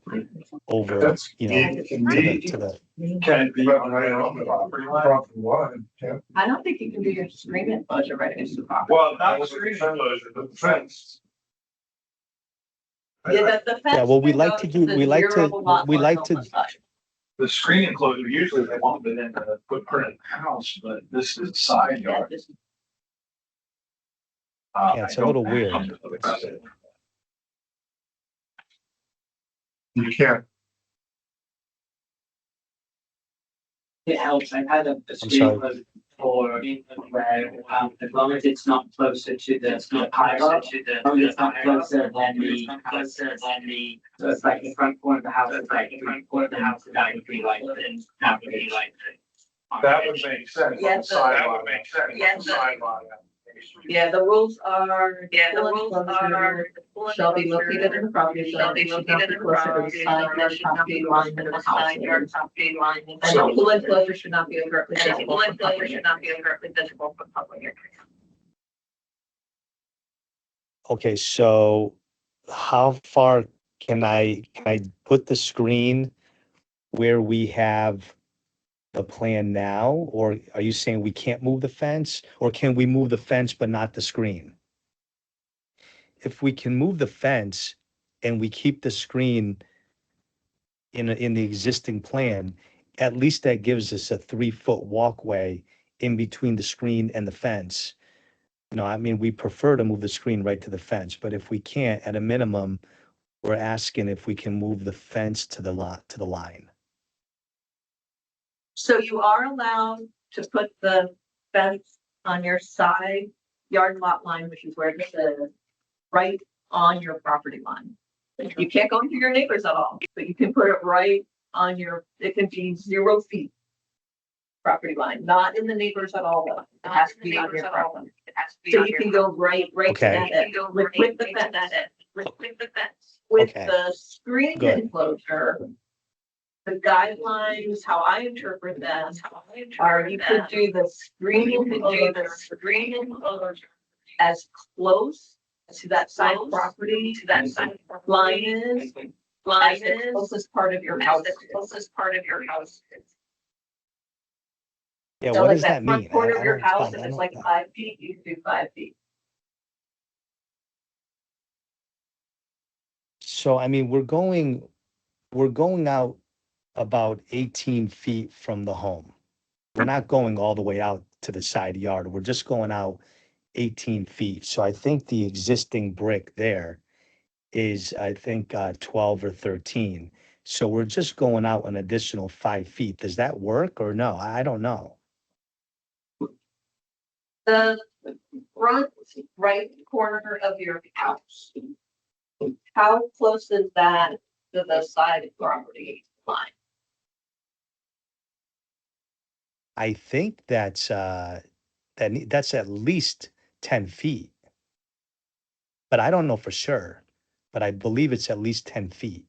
over, you know, to the, Can it be on the property line? I don't think you can do your screen enclosure right against the property. Well, not the screen enclosure, the fence. Yeah, the fence. yeah, well, we can like go to to do, the we like zero to, lot we line like on to, the side. The screen enclosure, usually they want it in the footprint of the house, but this is side Yeah, yard. just- Yeah, it's a little weird. You can't, It helps. I had a sorry. screen for where, as long as it's not closer to the pylon, as long as it's not closer than the, so it's like the front corner of the house, it's like the front corner of the house, that would be like, that would be like. That would make sense. Yeah, on the side lot. yeah, On the side lot. Yeah, the rules are. Yeah, the pool rules enclosure are. Shall be located in the property line, it should not be closer to the side yard property line than the house. Side yard property line. And the pool enclosure should not be overtly And the visible pool from enclosure public. should not be overtly visible from public area. Okay, so how far can I put the screen where we have the plan now? Or are you saying we can't move the fence, or can we move the fence but not the screen? if we can move the fence and we keep the screen in the existing plan, at least that gives us a 3-foot walkway in between the screen and the fence. You know, I mean, we prefer to move the screen right to the fence, but if we can't, at a minimum, we're asking if we can move the fence to the line. So you are allowed to put the fence on your side yard lot line, which is where it says, right on your property line. You can't go into your neighbors at all, but you can put it right on your, it can be 0 feet property line, not in the neighbors at all, though. It has to be on your property. So you can go right to Okay. that, with the fence. With the fence. With Okay. the screen Good. enclosure, the guidelines, how I interpret them, are you could do the screen enclosure as close to that side property, to that side line is, as the closest part of your house. Yeah, So what like does that front mean? corner I of your don't house, follow- if I it's don't- like 5 feet, you do 5 feet. So, I mean, we're going out about 18 feet from the home. We're not going all the way out to the side yard. We're just going out 18 feet. So I think the existing brick there is, I think, 12 or 13. So we're just going out an additional 5 feet. Does that work or no? I don't know. The front right corner of your house. How close is that to the side property line? I think that's that's at least 10 feet. But I don't know for sure. But I believe it's at least 10 feet.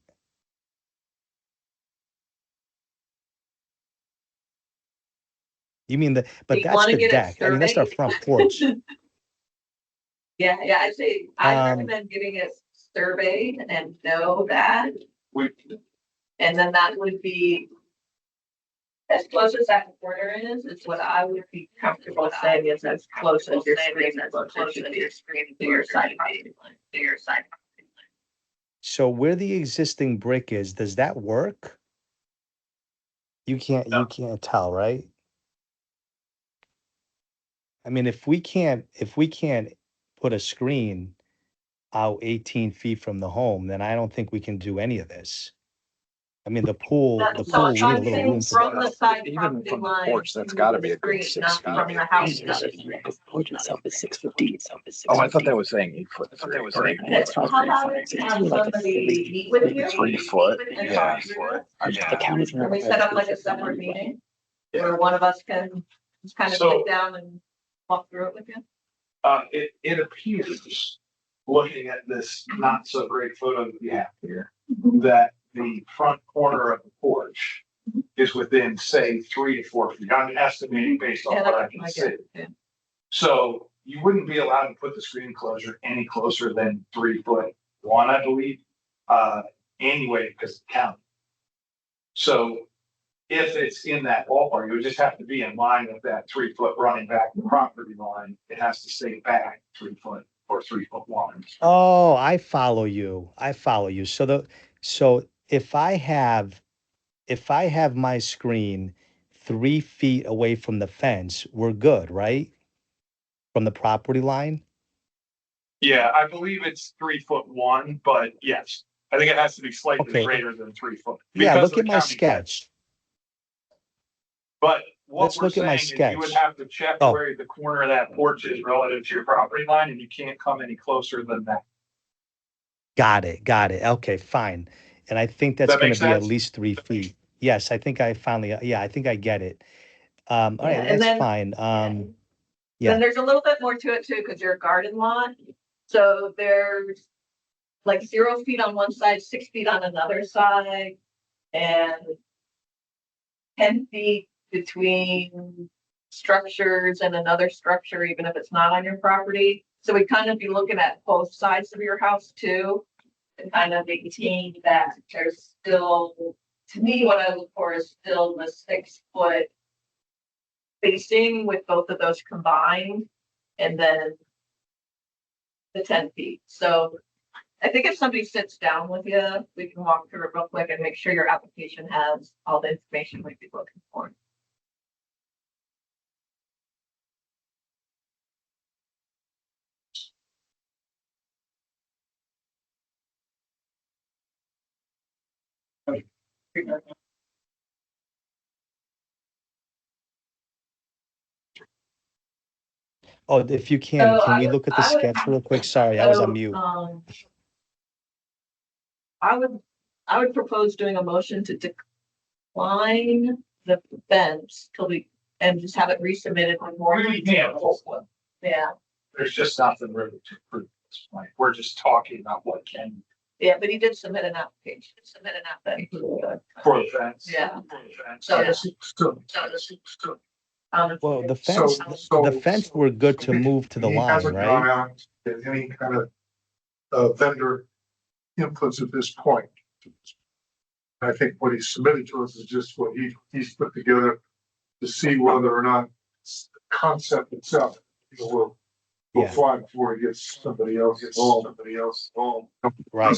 You mean but You that's wanna the get it deck. I mean, that's our surveyed? front porch. Yeah, I say, I Um, recommend getting it surveyed and know that, We, and then that would be. As close as that corner is what I would be comfortable saying is as close as your screen enclosure should be to your side property line. So where the existing brick is, does that work? You No. can't tell, right? I mean, if we can't put a screen out 18 feet from the home, then I don't think we can do any of this. I mean, the pool, So we need a I'm little saying room for from that. the side Even property from the line. porch, that's to gotta the be a good street, 6 not feet. from the house. The porch itself is 6 foot deep. Oh, I thought that was saying 8 foot. I thought that was saying. How about if you have somebody meet with you? 3 foot, and yeah. talk through it? The county's Can we set up like a separate meeting? Where one of us can just kind of So- sit down and walk through it with you? it appears, looking at this not so great photo that we have here, that the front corner of the porch is within, say, 3 to 4 feet. I'm estimating based on Yeah, what I that's can my see. guess, yeah. So you wouldn't be allowed to put the screen enclosure any closer than 3'1", I believe, anyway, because of the county. So if it's in that ballpark, it would just have to be in line with that 3 foot running back the property line. It has to stay back 3 foot or 3'1". Oh, I follow you. So if I have my screen 3 feet away from the fence, we're good, right? From the property line? Yeah, I believe it's 3'1", but yes, I think it has to be slightly Okay. greater than 3 foot. Yeah, because look of at the my county sketch. But what Let's we're look at my saying is you would sketch. have to check Oh. where the corner of that porch is relative to your property line, and you can't come any closer than that. Got it. Okay, fine. And I think that's That gonna make be at sense? least 3 feet. Yes, I think I finally, yeah, I think I get it. All Yeah, right, and that's then- fine. Yeah. Then there's a little bit more to it too, because you're a garden lot. So there's like 0 feet on one side, 6 feet on another side, and 10 feet between structures and another structure, even if it's not on your property. So we kind of be looking at both sides of your house too, and kind of maintain that there's still, to me, what I look for is still the 6 foot spacing with both of those combined, and then the 10 feet. So I think if somebody sits down with you, we can walk through it real quick and make sure your application has all the information we'd be looking for. Oh, if you can, So can I we would- look at the I would- sketch real quick? Sorry, I was on So, mute. I would propose doing a motion to decline the fence till we, and just have it resubmitted with more. We can't hold one. Yeah, There's just nothing really to prove at this point. We're just talking about what can yeah, but he did submit an application, for the fence. Yeah. For the fence. So Yeah. this- Well, the So- fence, so- the fence, we're good to move to the He line, hasn't gone right? out to get any kind of vendor inputs at this point. I think what he submitted to us is just what he's put together to see whether or not the concept itself, will Yeah. fly before he gets somebody else involved. Right.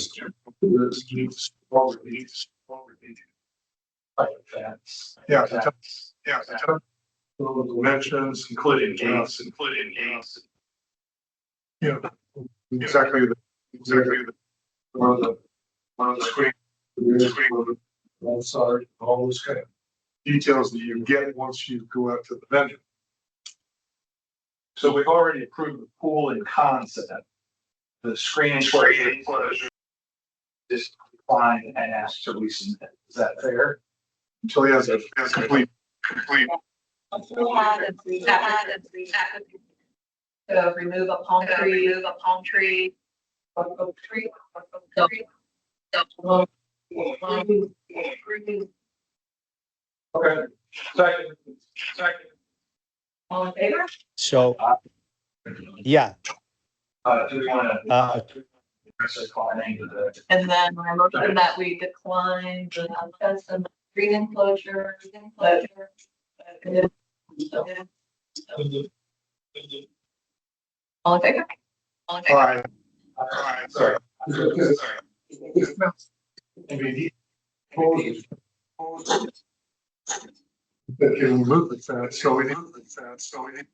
Like a fence. Yeah. Fence. Yeah. Dimensions, Including gates. you know, exactly the, one of the screen, outside, all those kind of details that you get once you go out to the vendor. So we've already approved the pool in concept. The screen enclosure. Just decline and ask to resubmit. Is that fair? Until he has a complete. to remove a palm tree. Oak tree. Okay. Second. All in favor? So, yeah, Do we want uh, to? Declining the. And then I motion that we decline the fence and the green enclosure. All in favor? All in favor? All right, sorry. I mean, he proposes that can remove the fence, so we need the fence, so we need.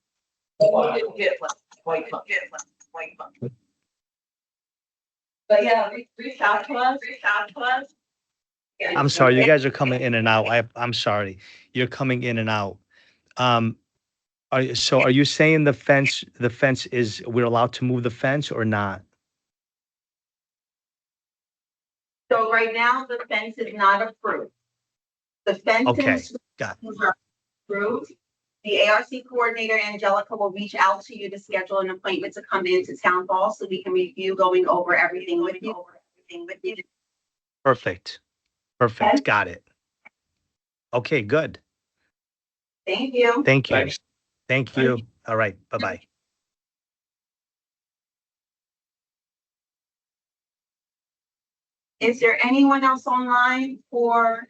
We didn't get white one. But yeah, reach out to us. I'm sorry, you guys are coming in and out. I'm sorry. You're coming in and out. Are you saying the fence is, we're allowed to move the fence or not? So right now, the fence is not approved. The fence Okay, is got approved. The ARC coordinator, Angelica, will reach out to you to schedule an appointment to come into town hall so we can review going over everything with you. Perfect. Got it. Okay, good. Thank you. Thank you. Thanks. Thank you. All right, bye-bye. Is there anyone else online for,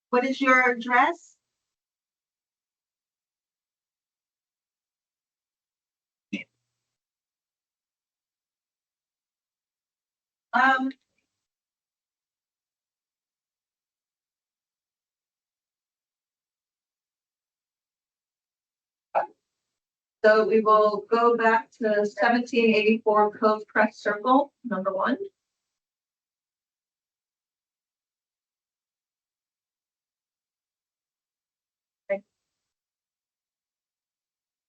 what is your address? So we will go back to 1784 Cove Crest Circle, number 1. Okay.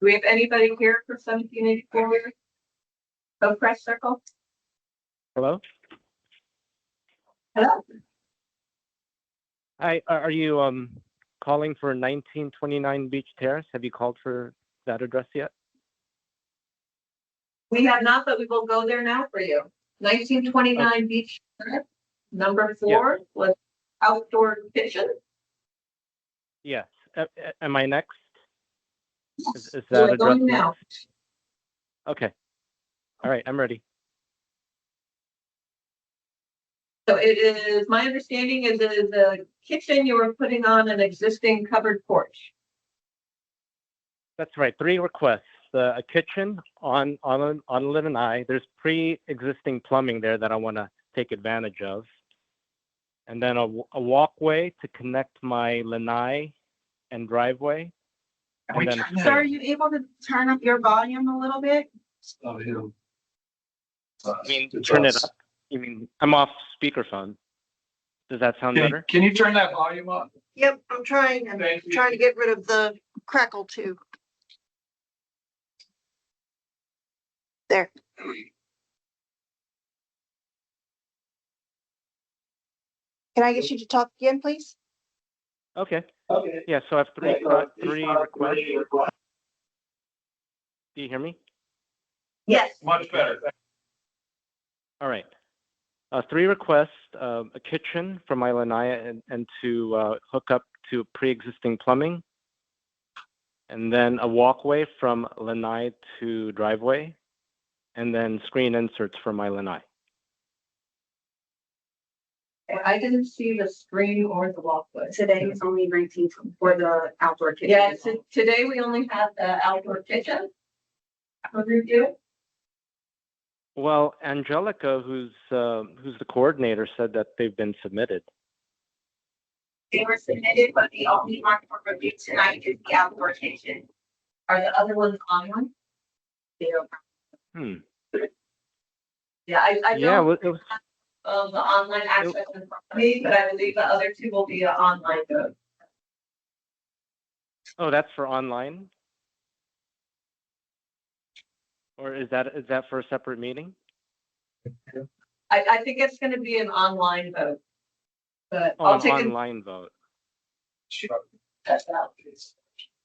Do we have anybody here for 1784 Cove Crest Circle? Hello? Hello? Hi, are you calling for 1929 Beach Terrace? Have you called for that address yet? We have not, but we will go there now for you. 1929 Beach, number 4 was outdoor kitchen. Yes. Am I next? Is So that we're address going now. next? Okay. All right, I'm ready. So it is, my understanding is it is a kitchen you were putting on an existing covered porch. That's right. 3 requests. a kitchen on Lanai. There's pre-existing plumbing there that I want to take advantage of. And then a walkway to connect my lanai and driveway. And we And then turn a Sir, are swing. you able to turn up your volume a little bit? Not him. I mean, turn it up. You mean, I'm off speakerphone. Does that sound better? Can you turn that volume up? Yep, I'm trying. I'm Thank you. trying to get rid of the crackle too. There. Can I get you to talk again, please? Okay. Okay. Yeah, so I have three requests. Do you hear me? Yes. Much better. All right. Three requests, a kitchen for my lanai and to hook up to pre-existing plumbing. And then a walkway from lanai to driveway. And then screen inserts for my lanai. I didn't see the screen or the walkway. Today is only 19 for the outdoor kitchen. Yeah, today we only have the outdoor kitchen for review. Well, Angelica, who's the coordinator, said that they've been submitted. They were submitted, but the only one for review tonight is the outdoor kitchen. Are the other ones online? Yeah, I Yeah, don't well, it was, the online access in front of me, but I believe the other two will be online vote. oh, that's for online? Or is that for a separate meeting? I think it's gonna be an online vote. But Oh, I'll an take an online vote. test out.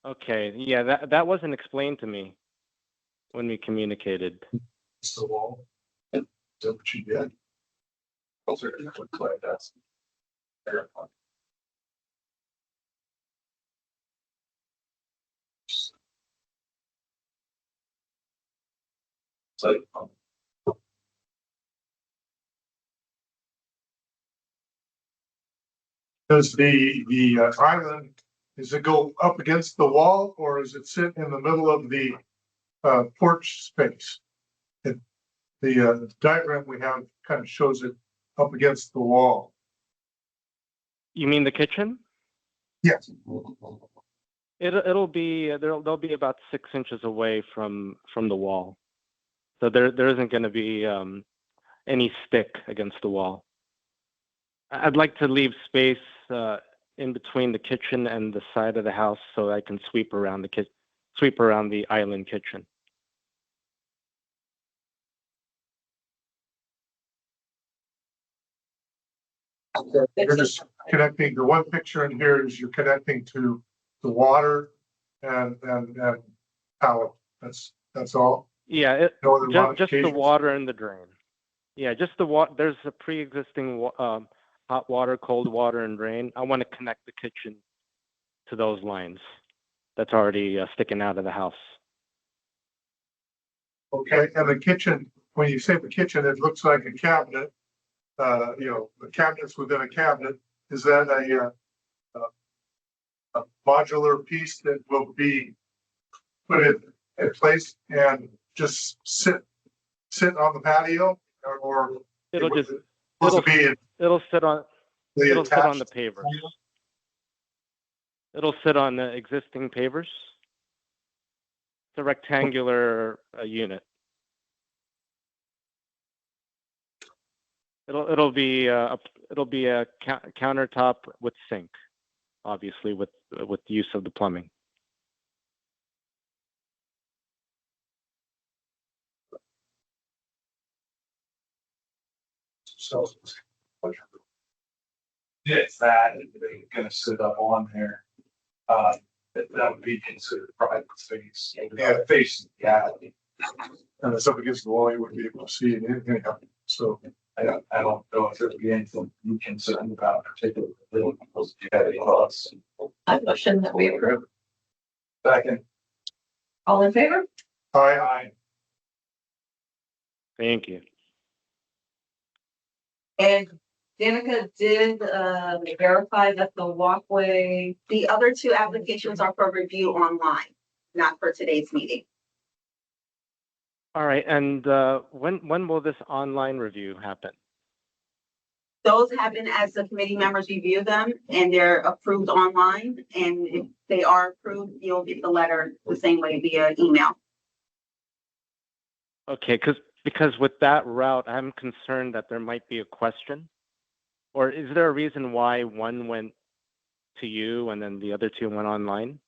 Okay, yeah, that wasn't explained to me when we communicated. It's the wall. Is that what you did? Those are like that's. So. Does the island, does it go up against the wall or does it sit in the middle of the porch space? The diagram we have kind of shows it up against the wall. You mean the kitchen? Yes. It'll be they'll be about 6 inches away from the wall, so there isn't going to be any stick against the wall. I'd like to leave space in between the kitchen and the side of the house so I can sweep around the island kitchen. You're just connecting, the one picture in here is you're connecting to the water and power. That's all. Yeah, No other just the modifications? water and the drain. Yeah, just the water. There's a pre-existing hot water, cold water, and drain. I want to connect the kitchen to those lines. That's already sticking out of the house. Okay, and the kitchen, when you say the kitchen, it looks like a cabinet. The cabinets within a cabinet. Is that a modular piece that will be put in place and just sit on the patio, or It'll be it'll sit on the attached? pavers. It'll sit on the existing pavers. It's a rectangular unit. It'll be a countertop with sink, obviously with the use of the plumbing. So. It's that, they're gonna sit up on there. That would be considered private space. Yeah. Facing, yeah. And it's up against the wall, you wouldn't be able to see it anyhow, so. I don't know if there'd be anything you concerned about particularly. Do you have any thoughts? I motion that we approve. Second. All in favor? Aye. Thank you. And Danica did verify that the walkway, The other two applications are for review online, not for today's meeting. All right, and when will this online review happen? Those happen as the committee members review them and they're approved online. And if they are approved, you'll get the letter the same way via email. Okay, because with that route, I'm concerned that there might be a question. Or is there a reason why one went to you and then the other two went online?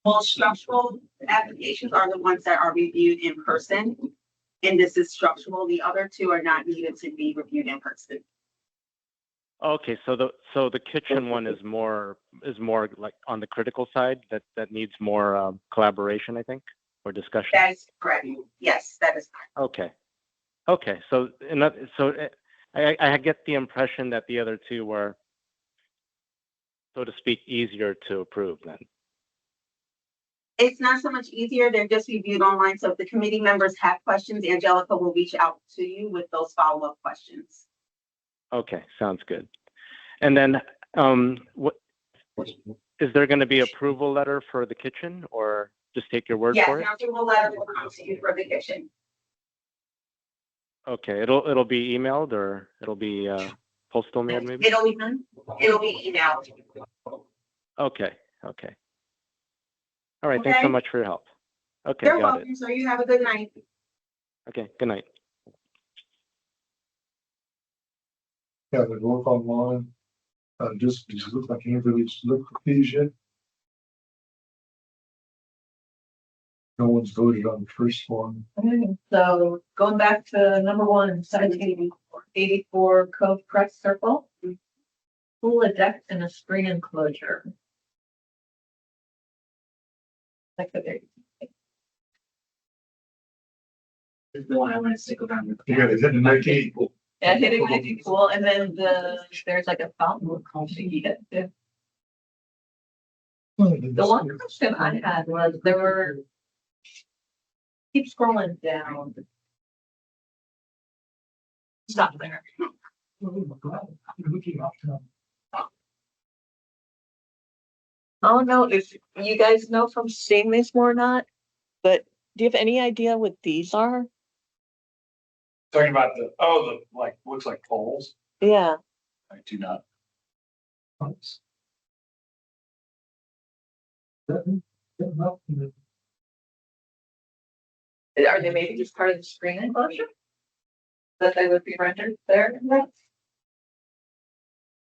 Well, structural applications are the ones that are reviewed in person. And this is structural. The other two are not needed to be reviewed in person. Okay, so the kitchen one is more like on the critical side that needs more collaboration, I think, or discussion. That is correct. Yes, that is correct. Okay. So I get the impression that the other two were, so to speak, easier to approve then. It's not so much easier. They're just reviewed online. So if the committee members have questions, Angelica will reach out to you with those follow-up questions. Okay, sounds good. And then, what is there going to be approval letter for the kitchen, or just take your word Yes, for it? the approval letter will come to you for the kitchen. Okay, it'll be emailed, or it'll be postal mailed maybe? It'll be emailed. Okay. All right, thanks so Okay. much for your help. Okay, You're got welcome, sir. You have a good night. it. Okay, good night. Yeah, we look online. Just look like anybody's looked at these yet. No one's voted on the first one. Okay, so going back to number 1, 1784 Cove Crest Circle. Pool, a deck, and a screen enclosure. Like the The one I want to stick around. You got it, hit the 19. yeah, hitting might be cool, and then there's like a fountain you get to. The one question I had was there were. Keep scrolling down. Stop there. I don't know if you guys know from seeing this more or not, but do you have any idea what these are? Talking about like, looks like poles. Yeah, I do not. Are they maybe just part of the screen enclosure? That they would be rendered there?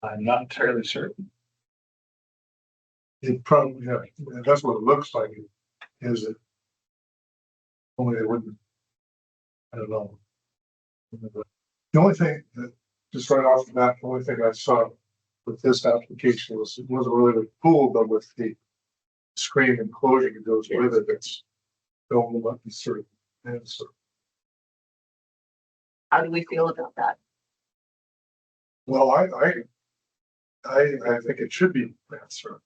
I'm not entirely certain. It probably, yeah, that's what it looks like, is it? Only they wouldn't. I don't know. The only thing that, just right off the bat, the only thing I saw with this application was, it wasn't really the pool, but with the screen enclosure that goes with it, it's don't let me sort of answer. How do we feel about that? Well, I think it should be answered.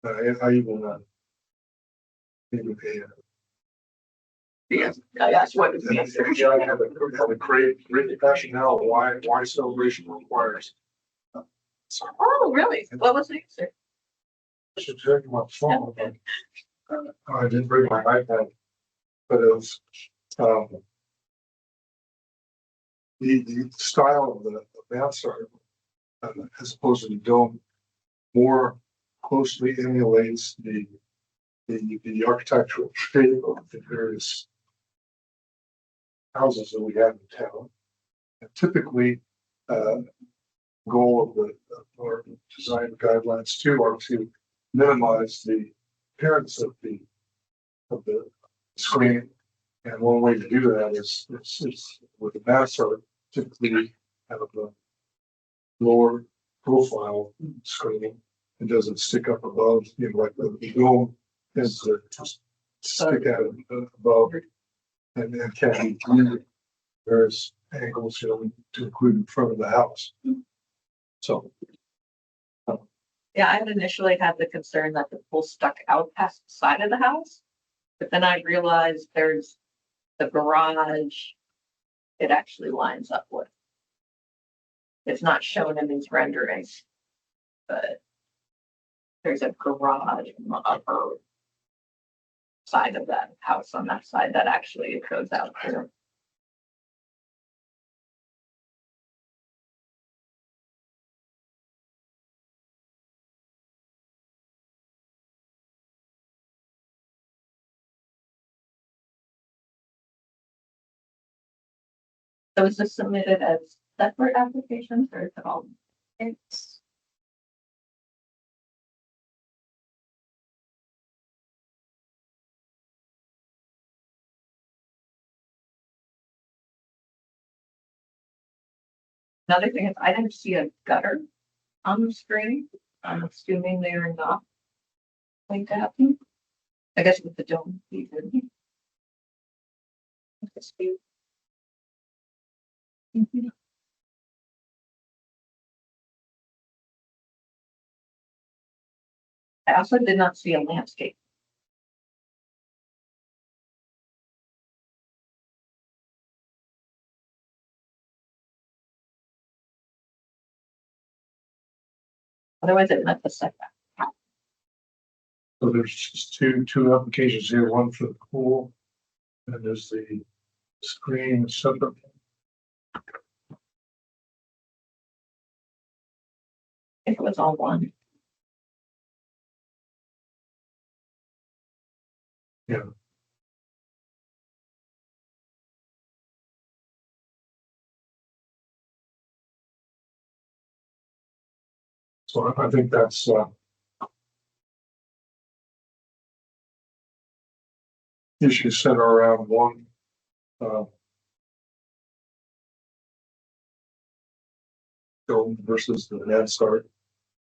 I even, Yes, that's what it's. yeah, I have a great rationale why celebration requires. Oh, really? What was the answer? I should check my phone. I didn't bring my iPad, but it was, the style of the mansard, as opposed to the dome, more closely emulates the architectural shape of the various houses that we have in town. And typically, goal of our design guidelines too are to minimize the appearance of the screen. And one way to do that is with the mansard, typically have a lower profile screening. It doesn't stick up above, like the dome is to just stick out above, and then can be viewed various angles, to include in front of the house. So. Yeah, I had initially had the concern that the pool stuck out past the side of the house. But then I realized there's the garage. It actually lines up with. It's not shown in these renderings, but there's a garage on the upper side of that house on that side that actually goes out there. So is this submitted as separate applications or is it all? It's. Another thing is I didn't see a gutter on the screen. I'm assuming they are not going to happen. I guess with the dome. You could. Mhm. I also did not see a landscape. Otherwise it met the setback. So there's just two applications here, one for the pool. And there's the screen separate. If it was all one. Yeah. So I think that's, issues center around one, dome versus the head start,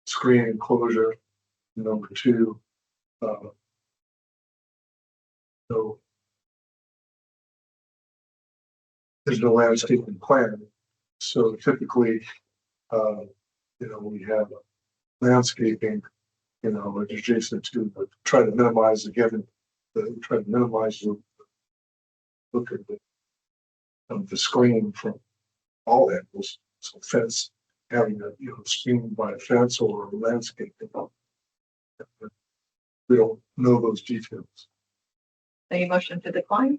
screen enclosure, number two, so there's no landscaping plan. So typically, we have landscaping, adjacent to, but try to minimize again, try to minimize the look at the screen from all angles. So fence, having a, screened by a fence or a landscape. We don't know those details. Any motion to decline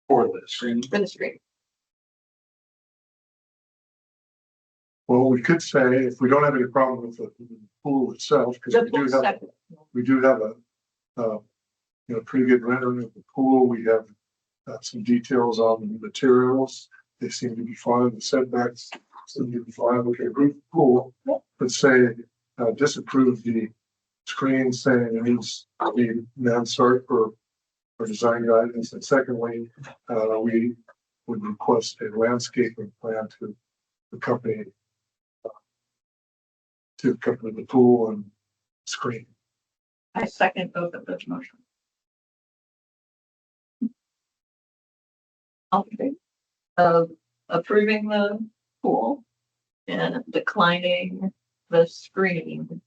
For the screen. for the screen? Well, we could say if we don't have any problem with the pool itself, because The we do pool's have, separate. we do have a pretty good rendering of the pool. We have some details on the materials. They seem to be fine. The setbacks seem to be fine. Okay, roof pool, but say disapprove the screen saying it needs to be mansard for design guidance. And secondly, we would request a landscaping plan to accompany the pool and screen. I second both of those motions. Okay. Of approving the pool and declining the screening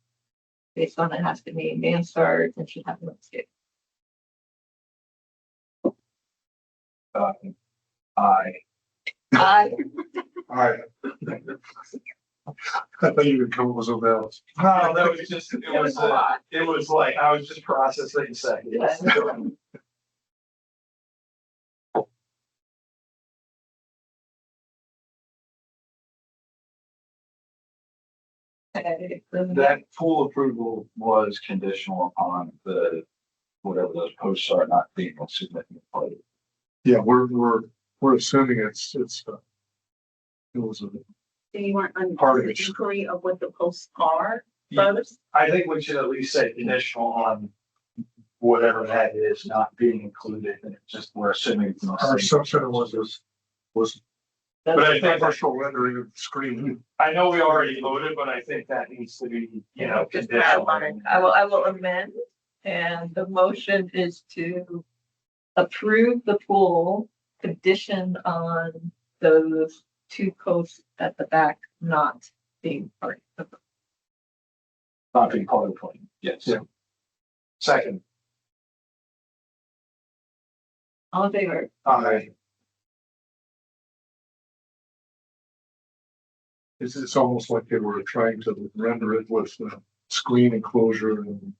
based on it has to be mansard and should have landscape. I. I I thought you would come up with something else. No, that was just, it was like, I was just processing seconds. That full approval was conditional upon whatever those posts are not being a significant part of it. Yeah, we're assuming it was a You weren't on Part of the it. inquiry of what the posts are Yeah. first. I think we should at least say conditional on whatever that is not being included, and it's just, we're assuming. it's not- our assumption was But I think, partial rendering of the screen. I know we already voted, but I think that needs to be, just conditional. I will amend, and the motion is to approve the pool conditioned on those two posts at the back not being part of the. Not being part of the plan, yes. Yeah. Second, All in favor? It's almost like they were trying to render it with screen enclosure and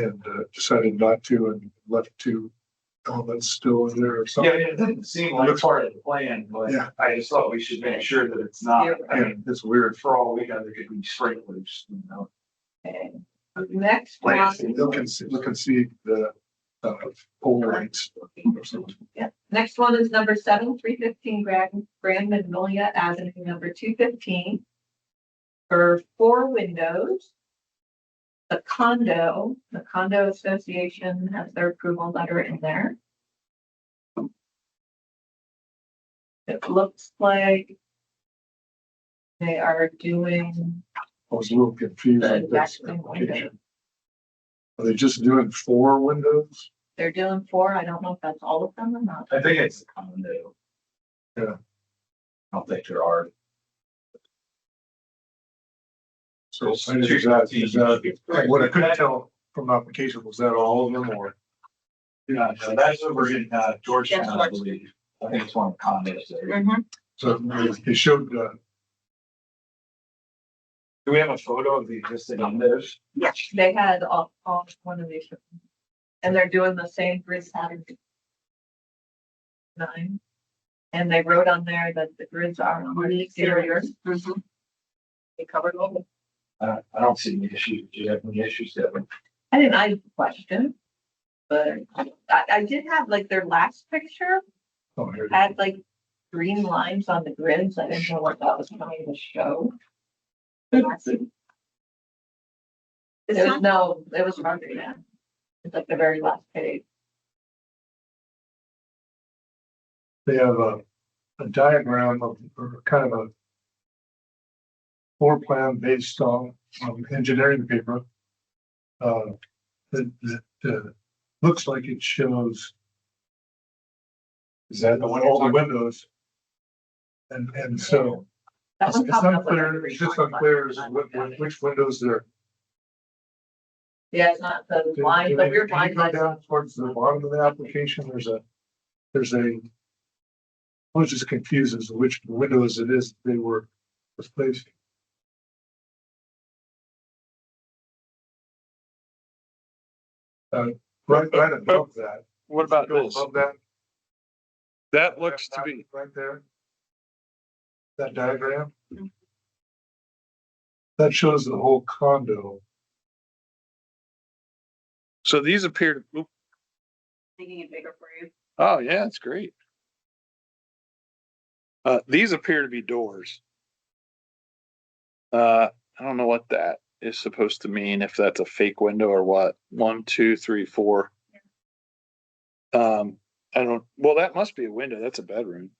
and decided not to and left two elements still in there or Yeah, something. it didn't seem like part of the plan, but Yeah. I just thought we should make sure that it's not, I Yeah, mean, it's weird. for all we know, there could be sprinklers, Okay. Next one. Look and see the pole lights or something. Yeah, next one is number 7, 315 Grand Magnolia Avenue, number 215. For 4 windows. The condo association has their approval letter in there. It looks like they are doing I was a little confused the with exact this same window. application. Are they just doing 4 windows? They're doing 4. I don't know if that's all of them or not. I think it's a condo. Yeah. I don't think there are. So is that, what I couldn't tell from the application, was that all of them or? Yeah, no, that's over in Georgetown, I believe. I think it's one of the condos there. So they showed, Do we have a photo of the existing windows? Yes, they had all one of these. And they're doing the same grid pattern. 9. And they wrote on there that the grids are on the exterior. They covered all. I don't see any issues. Do you have any issues there? I have a question. But I did have like their last picture oh, here. had like green lines on the grids. I didn't know what that was trying to show. It was farther down. It's like the very last page. They have a diagram of, or kind of a floor plan based on engineering paper. That looks like it shows. Is that all the windows? And so That it's one popped up like unclear, every it's just short unclear line. as which windows they're. Yeah, it's not the line, but weird Can you line. go down towards the bottom of the application? There's a. I was just confused as to which windows it is they were replacing. Right above that. What about Go this? above that. That looks to be, Right there. That diagram. That shows the whole condo. so these appear to, oop, Making it bigger for you. oh yeah, it's great. These appear to be doors. I don't know what that is supposed to mean, if that's a fake window or what. 1, 2, 3, 4. Well, that must be a window. That's a bedroom.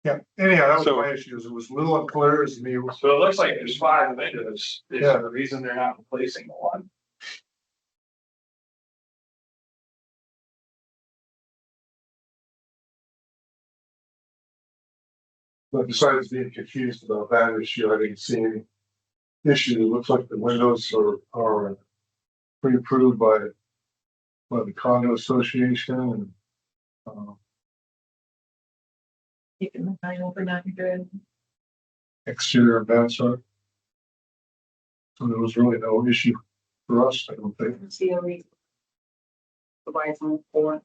Yeah, anyhow, that was So- my issue. It was a little unclear as to me. So it looks like there's 5 windows. Is Yeah. there a reason they're not replacing the one? But besides being confused about that issue, I didn't see any issue. It looks like the windows are pre-approved by the condo association and Keeping the 9 over 900. exterior vents are. So there was really no issue for us, I don't think. See a reason. Why it's on 4.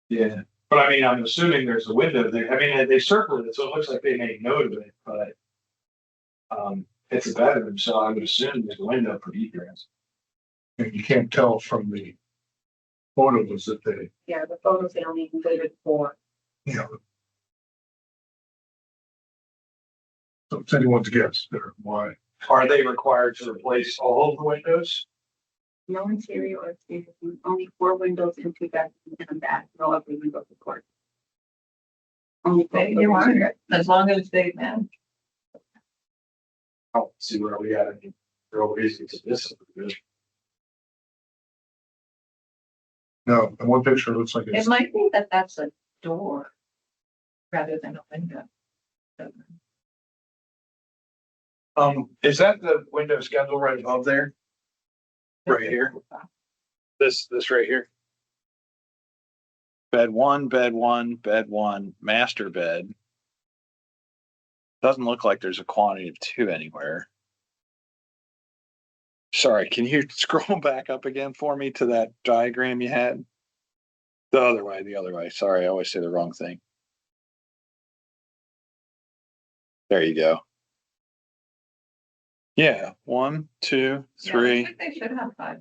Yeah. But I mean, I'm assuming there's a window there. I mean, they circled it, so it looks like they made note of it, but it's a bedroom, so I would assume there's a window for egress. And you can't tell from the photos that they, Yeah, the photos they only included 4. you know. So it's anyone's guess there, why. Are they required to replace all of the windows? No interior or exterior, only 4 windows and 2 bedrooms and a bath, no other windows of course. Only 4 You are, windows. as long as they man. I don't see where we got any real reason to disagree. No, and one picture looks like It it's, might be that that's a door rather than a window. Is that the window schedule right above there? Right here. This right here. Bed 1, bed 1, bed 1, master bed. Doesn't look like there's a quantity of 2 anywhere. Sorry, can you scroll back up again for me to that diagram you had? The other way. Sorry, I always say the wrong thing. There you go. Yeah, 1, 2, Yeah, I 3, think they should have 5.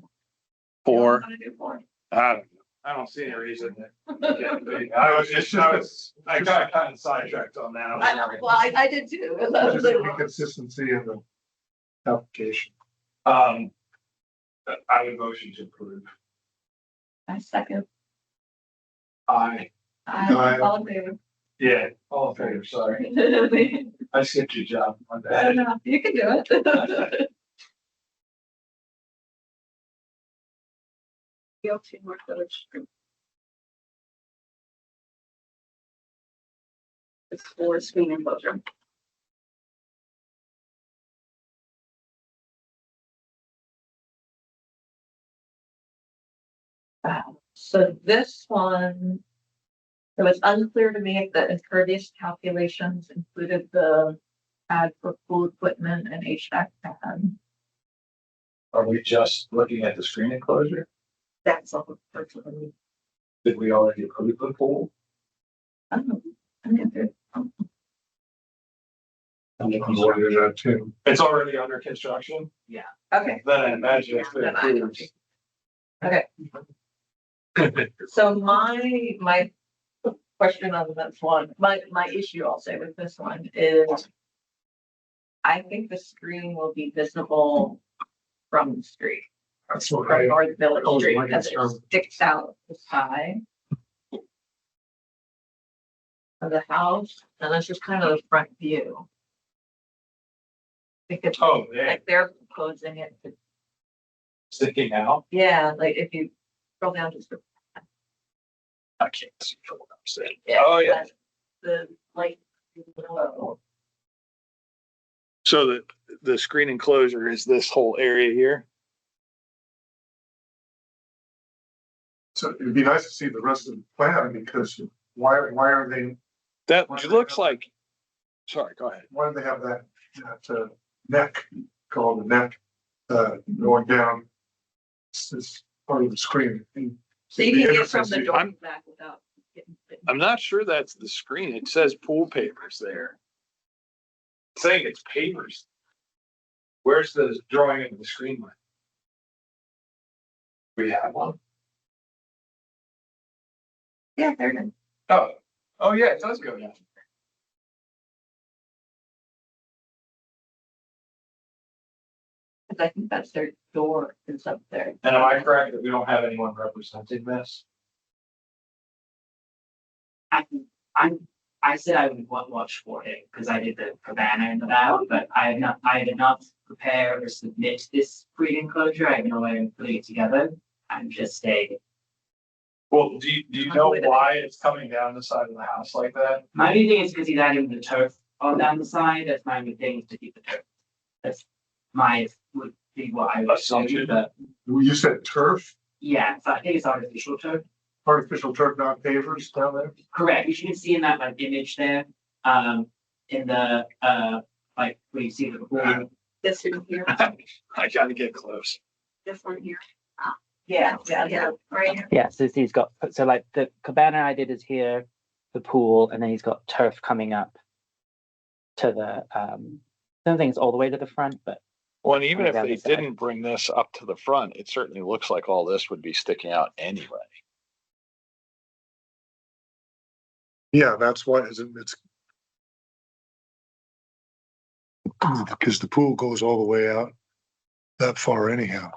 4. Want to do 4? I don't see any reason to get big. I got kind of sidetracked on that. I know, well, I did too. Just inconsistency in the application. I would motion to approve. I second. Aye. Aye. All in favor. Yeah, all in favor, sorry. I skipped your job. My I don't bad. know, you can do it. Guilty North Village Street. It's for screen enclosure. So this one, it was unclear to me if the impervious calculations included the pad for pool equipment and HVAC pad. Are we just looking at the screen enclosure? That's all virtually. Did we already approve the pool? I don't know. I'm gonna do it. That too. It's already under construction? Okay. Then I imagine it's been Then I know. approved. Okay, so my question on this one, my issue I'll say with this one is I think the screen will be visible from the street. That's From what I, North Village was Street, my because it concern. sticks out the side of the house, and that's just kind of the front view. I think it's Oh, yeah, like they're proposing it to, sticking out. yeah, like if you scroll down just. I can't see from what I'm saying. Oh, yeah. that's The light below. So the screen enclosure is this whole area here? so it'd be nice to see the rest of the plan because why are they, That looks like, sorry, go ahead. why do they have that neck, called the neck, going down? It's part of the screen. So you can The get from the interface- door I'm- back without getting. I'm not sure that's the screen. It says pool papers there. It's saying it's papers. Where's the drawing of the screen line? We have one. Yeah, there it is. Oh, yeah, it does go down. Cause I think that's their door is up there. And am I correct that we don't have anyone representing this? I said I would watch for it because I did the cabana and the vow, but I did not prepare or submit this screen enclosure. I have no way of putting it together. I'm just a, Well, do you know why it's coming down the side of the house like that? my only thing is because he's adding the turf on down the side. That's my only thing is to keep the turf. That's would be what I would assume, Assumption. but You said turf, yeah, so I think it's artificial turf. artificial turf, not pavers down there? Correct, you can see in that like image there, in the, like, where you see the pool. This one here. I gotta get close. This one here. Yeah, Yeah, right here. Yeah, so he's got, so like the cabana I did is here, the pool, and then he's got turf coming up to the, I don't think it's all the way to the front, but Well, and even if Down they the side. didn't bring this up to the front, it certainly looks like all this would be sticking out anyway. Yeah, that's why it's. Because the pool goes all the way out that far anyhow.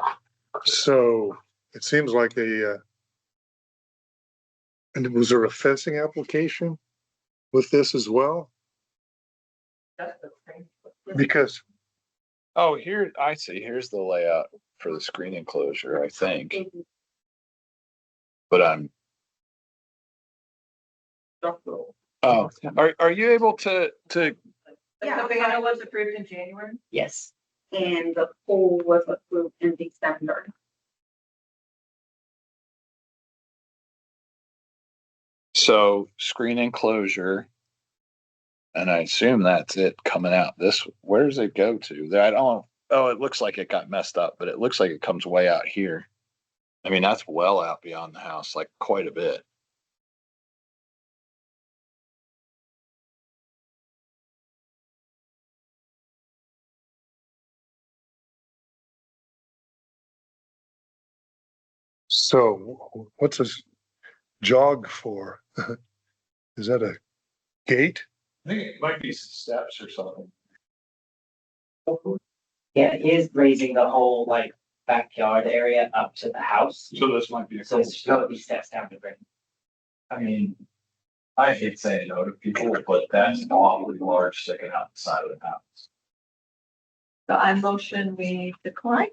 So it seems like and was there a fencing application with this as well? That's the thing. Because Oh, here, I see. Here's the layout for the screen enclosure, I think. But oh, are you able to, The cabana was approved in January. yes. And the pool was approved in December. so screen enclosure. And I assume that's it coming out this, where does it go to? I don't, Oh, it looks like it got messed up, but it looks like it comes way out here. I mean, that's well out beyond the house, like quite a bit. So what's this jog for? Is that a gate? I think it might be some steps or something. Yeah, it is raising the whole like backyard area up to the house. So this might be a. So it's gonna be steps down the grade. I mean, I hate saying no to people, but that's awfully large sticking out the side of the house. So I motion we decline.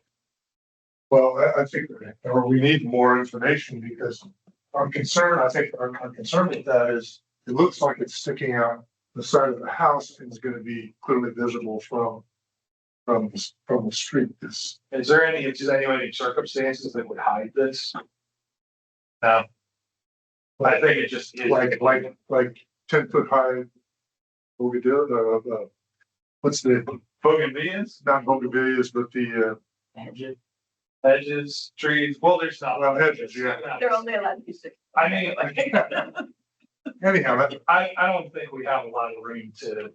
Well, I think, or we need more information because our concern, I think our concern with that is it looks like it's sticking out the side of the house and is gonna be clearly visible from the street. This, Is there any circumstances that would hide this? No. I think it just is. like 10 foot high. What we do, what's the, Bougainvilleas, not bougainvilleas, but the, hedges, trees, well, there's not. well, hedges, yeah. They're only allowed to be 6. I mean, Anyhow, that, I don't think we have a lot of room to.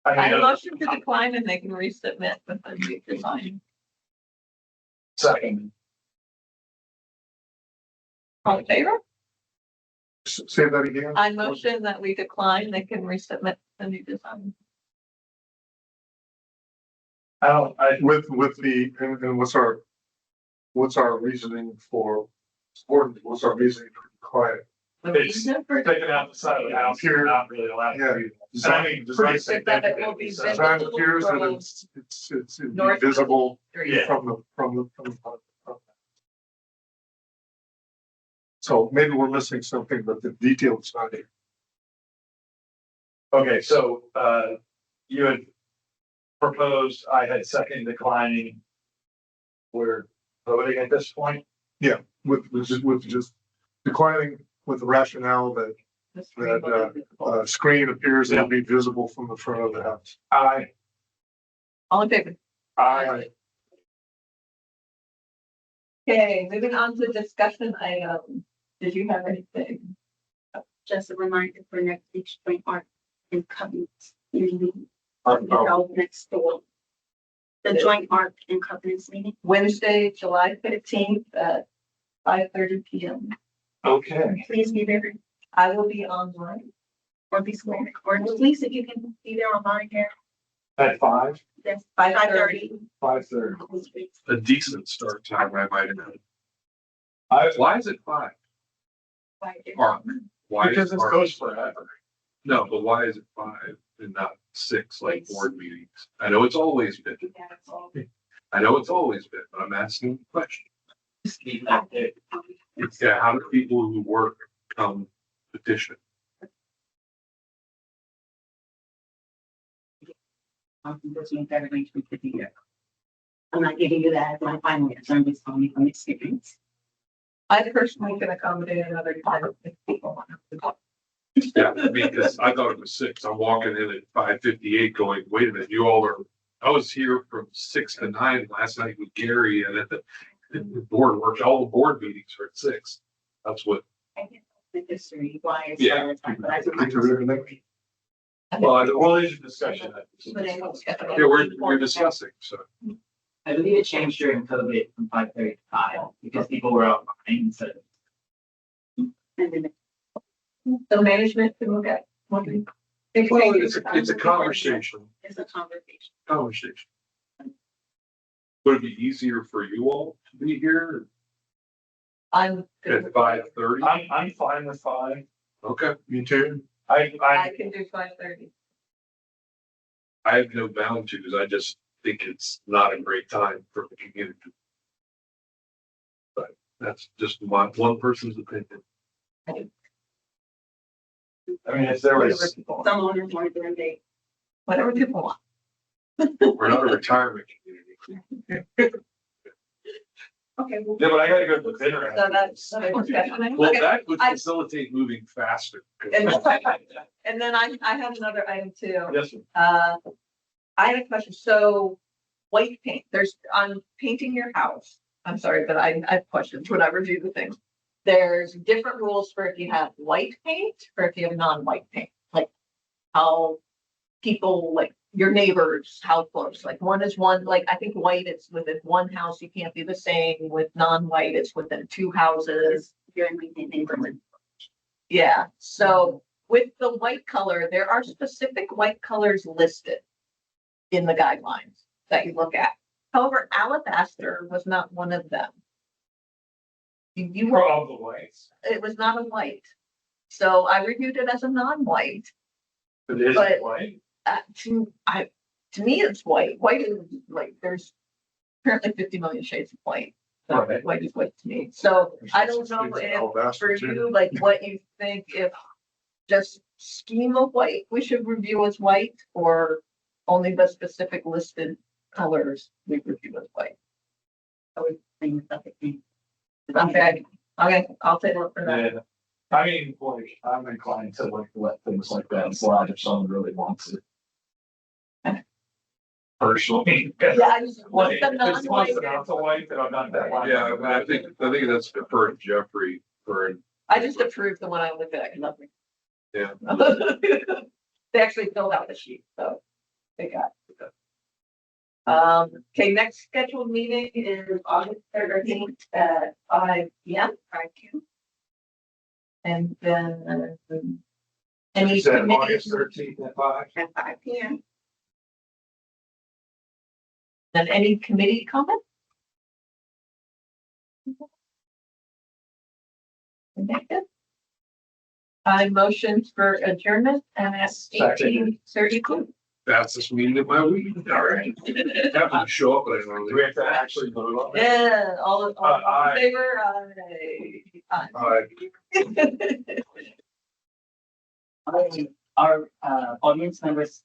I mean, motion to decline and they can resubmit with the new design. second, All in favor? say that again. I motion that we decline, they can resubmit the new design. With the, and what's our reasoning for, what's our reasoning for quiet? The It's reason for taking out the side of the house, you're not really allowed Yeah. to do that. And I mean, Design say that it will be Design appears that it's North of the visible street. from the. So maybe we're missing something, but the details not here. Okay, so, you had proposed, I had second declining. We're voting at this point. With just declining with the rationale that The screen will be visible. screen appears to be visible from the front of the house. All in favor? Aye. Okay, moving on to discussion item. Did you have anything? Just a reminder for next week's joint art and covenants. Meeting held next door. The joint art and covenants meeting. Wednesday, July 15th at 5:30 p.m. Okay. Please be there I will be online. or be square, or at least if you can be there online here. At 5? That's 5:30. 5:30. A decent start time, I might add. I, Why is it 5? Or why because is this it goes forever. No, but why is it 5 and not 6 like board meetings? I know it's always been. I know it's always been, but I'm asking the question. Yeah, how do people who work come petition? I'm not giving you that as my final answer, I'm just telling you from experience. I personally can accommodate another time if people want to talk. Yeah, I mean, because I thought it was 6. I'm walking in at 5:58 going, wait a minute, you all are, I was here from 6 to 9 last night with Gary and at the board work, all the board meetings are at 6. That's what, The history, why it's. Yeah. Well, there's a discussion. yeah, we're discussing, so. I believe it changed during COVID from 5:30 to 5 because people were out buying, so. So management can look at what we. Well, it's a conversation, It's a conversation. conversation. Would it be easier for you all to be here I'm good. at 5:30? I'm fine with 5. Okay, Me too. I can do 5:30. I have no bound to, because I just think it's not a great time for the community. But that's just my one person's opinion. I mean, if there Whatever was, people want. Some owners want to do a date. Whatever people want. We're not a retirement community. Okay, well, yeah, but I gotta go to the dinner. So that's another discussion. Well, Okay. that would I- facilitate moving faster. And then I have another item too. Yes, sir. I had a question. So white paint, there's, on painting your house, I'm sorry, but I have questions when I review the things. There's different rules for if you have white paint or if you have non-white paint, like how people, like your neighbors, how close, like one is one, like I think white, it's within one house, you can't be the same. With non-white, it's within two houses. You're in my neighborhood. Yeah, so with the white color, there are specific white colors listed in the guidelines that you look at. However, alabaster was not one of them. You were, Of the whites. it was not a white. So I reviewed it as a non-white. It is But- white. To me, it's white. White is like, there's apparently 50 million shades of white. So Right. white is white to me. So I don't know if for you, like what you think, if just scheme of white, we should review as white, or only the specific listed colors we review as white. I would think that the thing. Okay, okay, I'll take it for that. Yeah, I mean, like, I'm inclined to like let things like that slide if someone really wants it. Personally. Yeah, I just, Like, the if it's close non-white, enough to white, then I'm not that. line. Yeah, but I think that's for Jeffrey for, I just approved the one I looked at, nothing. yeah. They actually filled out the sheet, so they got it. Okay, next scheduled meeting is August 13th at 5 p.m. 5 p.m. And then any You said committees, August 13th at 5. At 5 p.m. then any committee comment? Okay, good. I motion for adjournment and ask Second. 18:32. Fastest meeting of my week. All right. Happy to show up, but I Do don't. we have to actually vote on it? Yeah, all in Aye. favor, aye. All right. Our audience members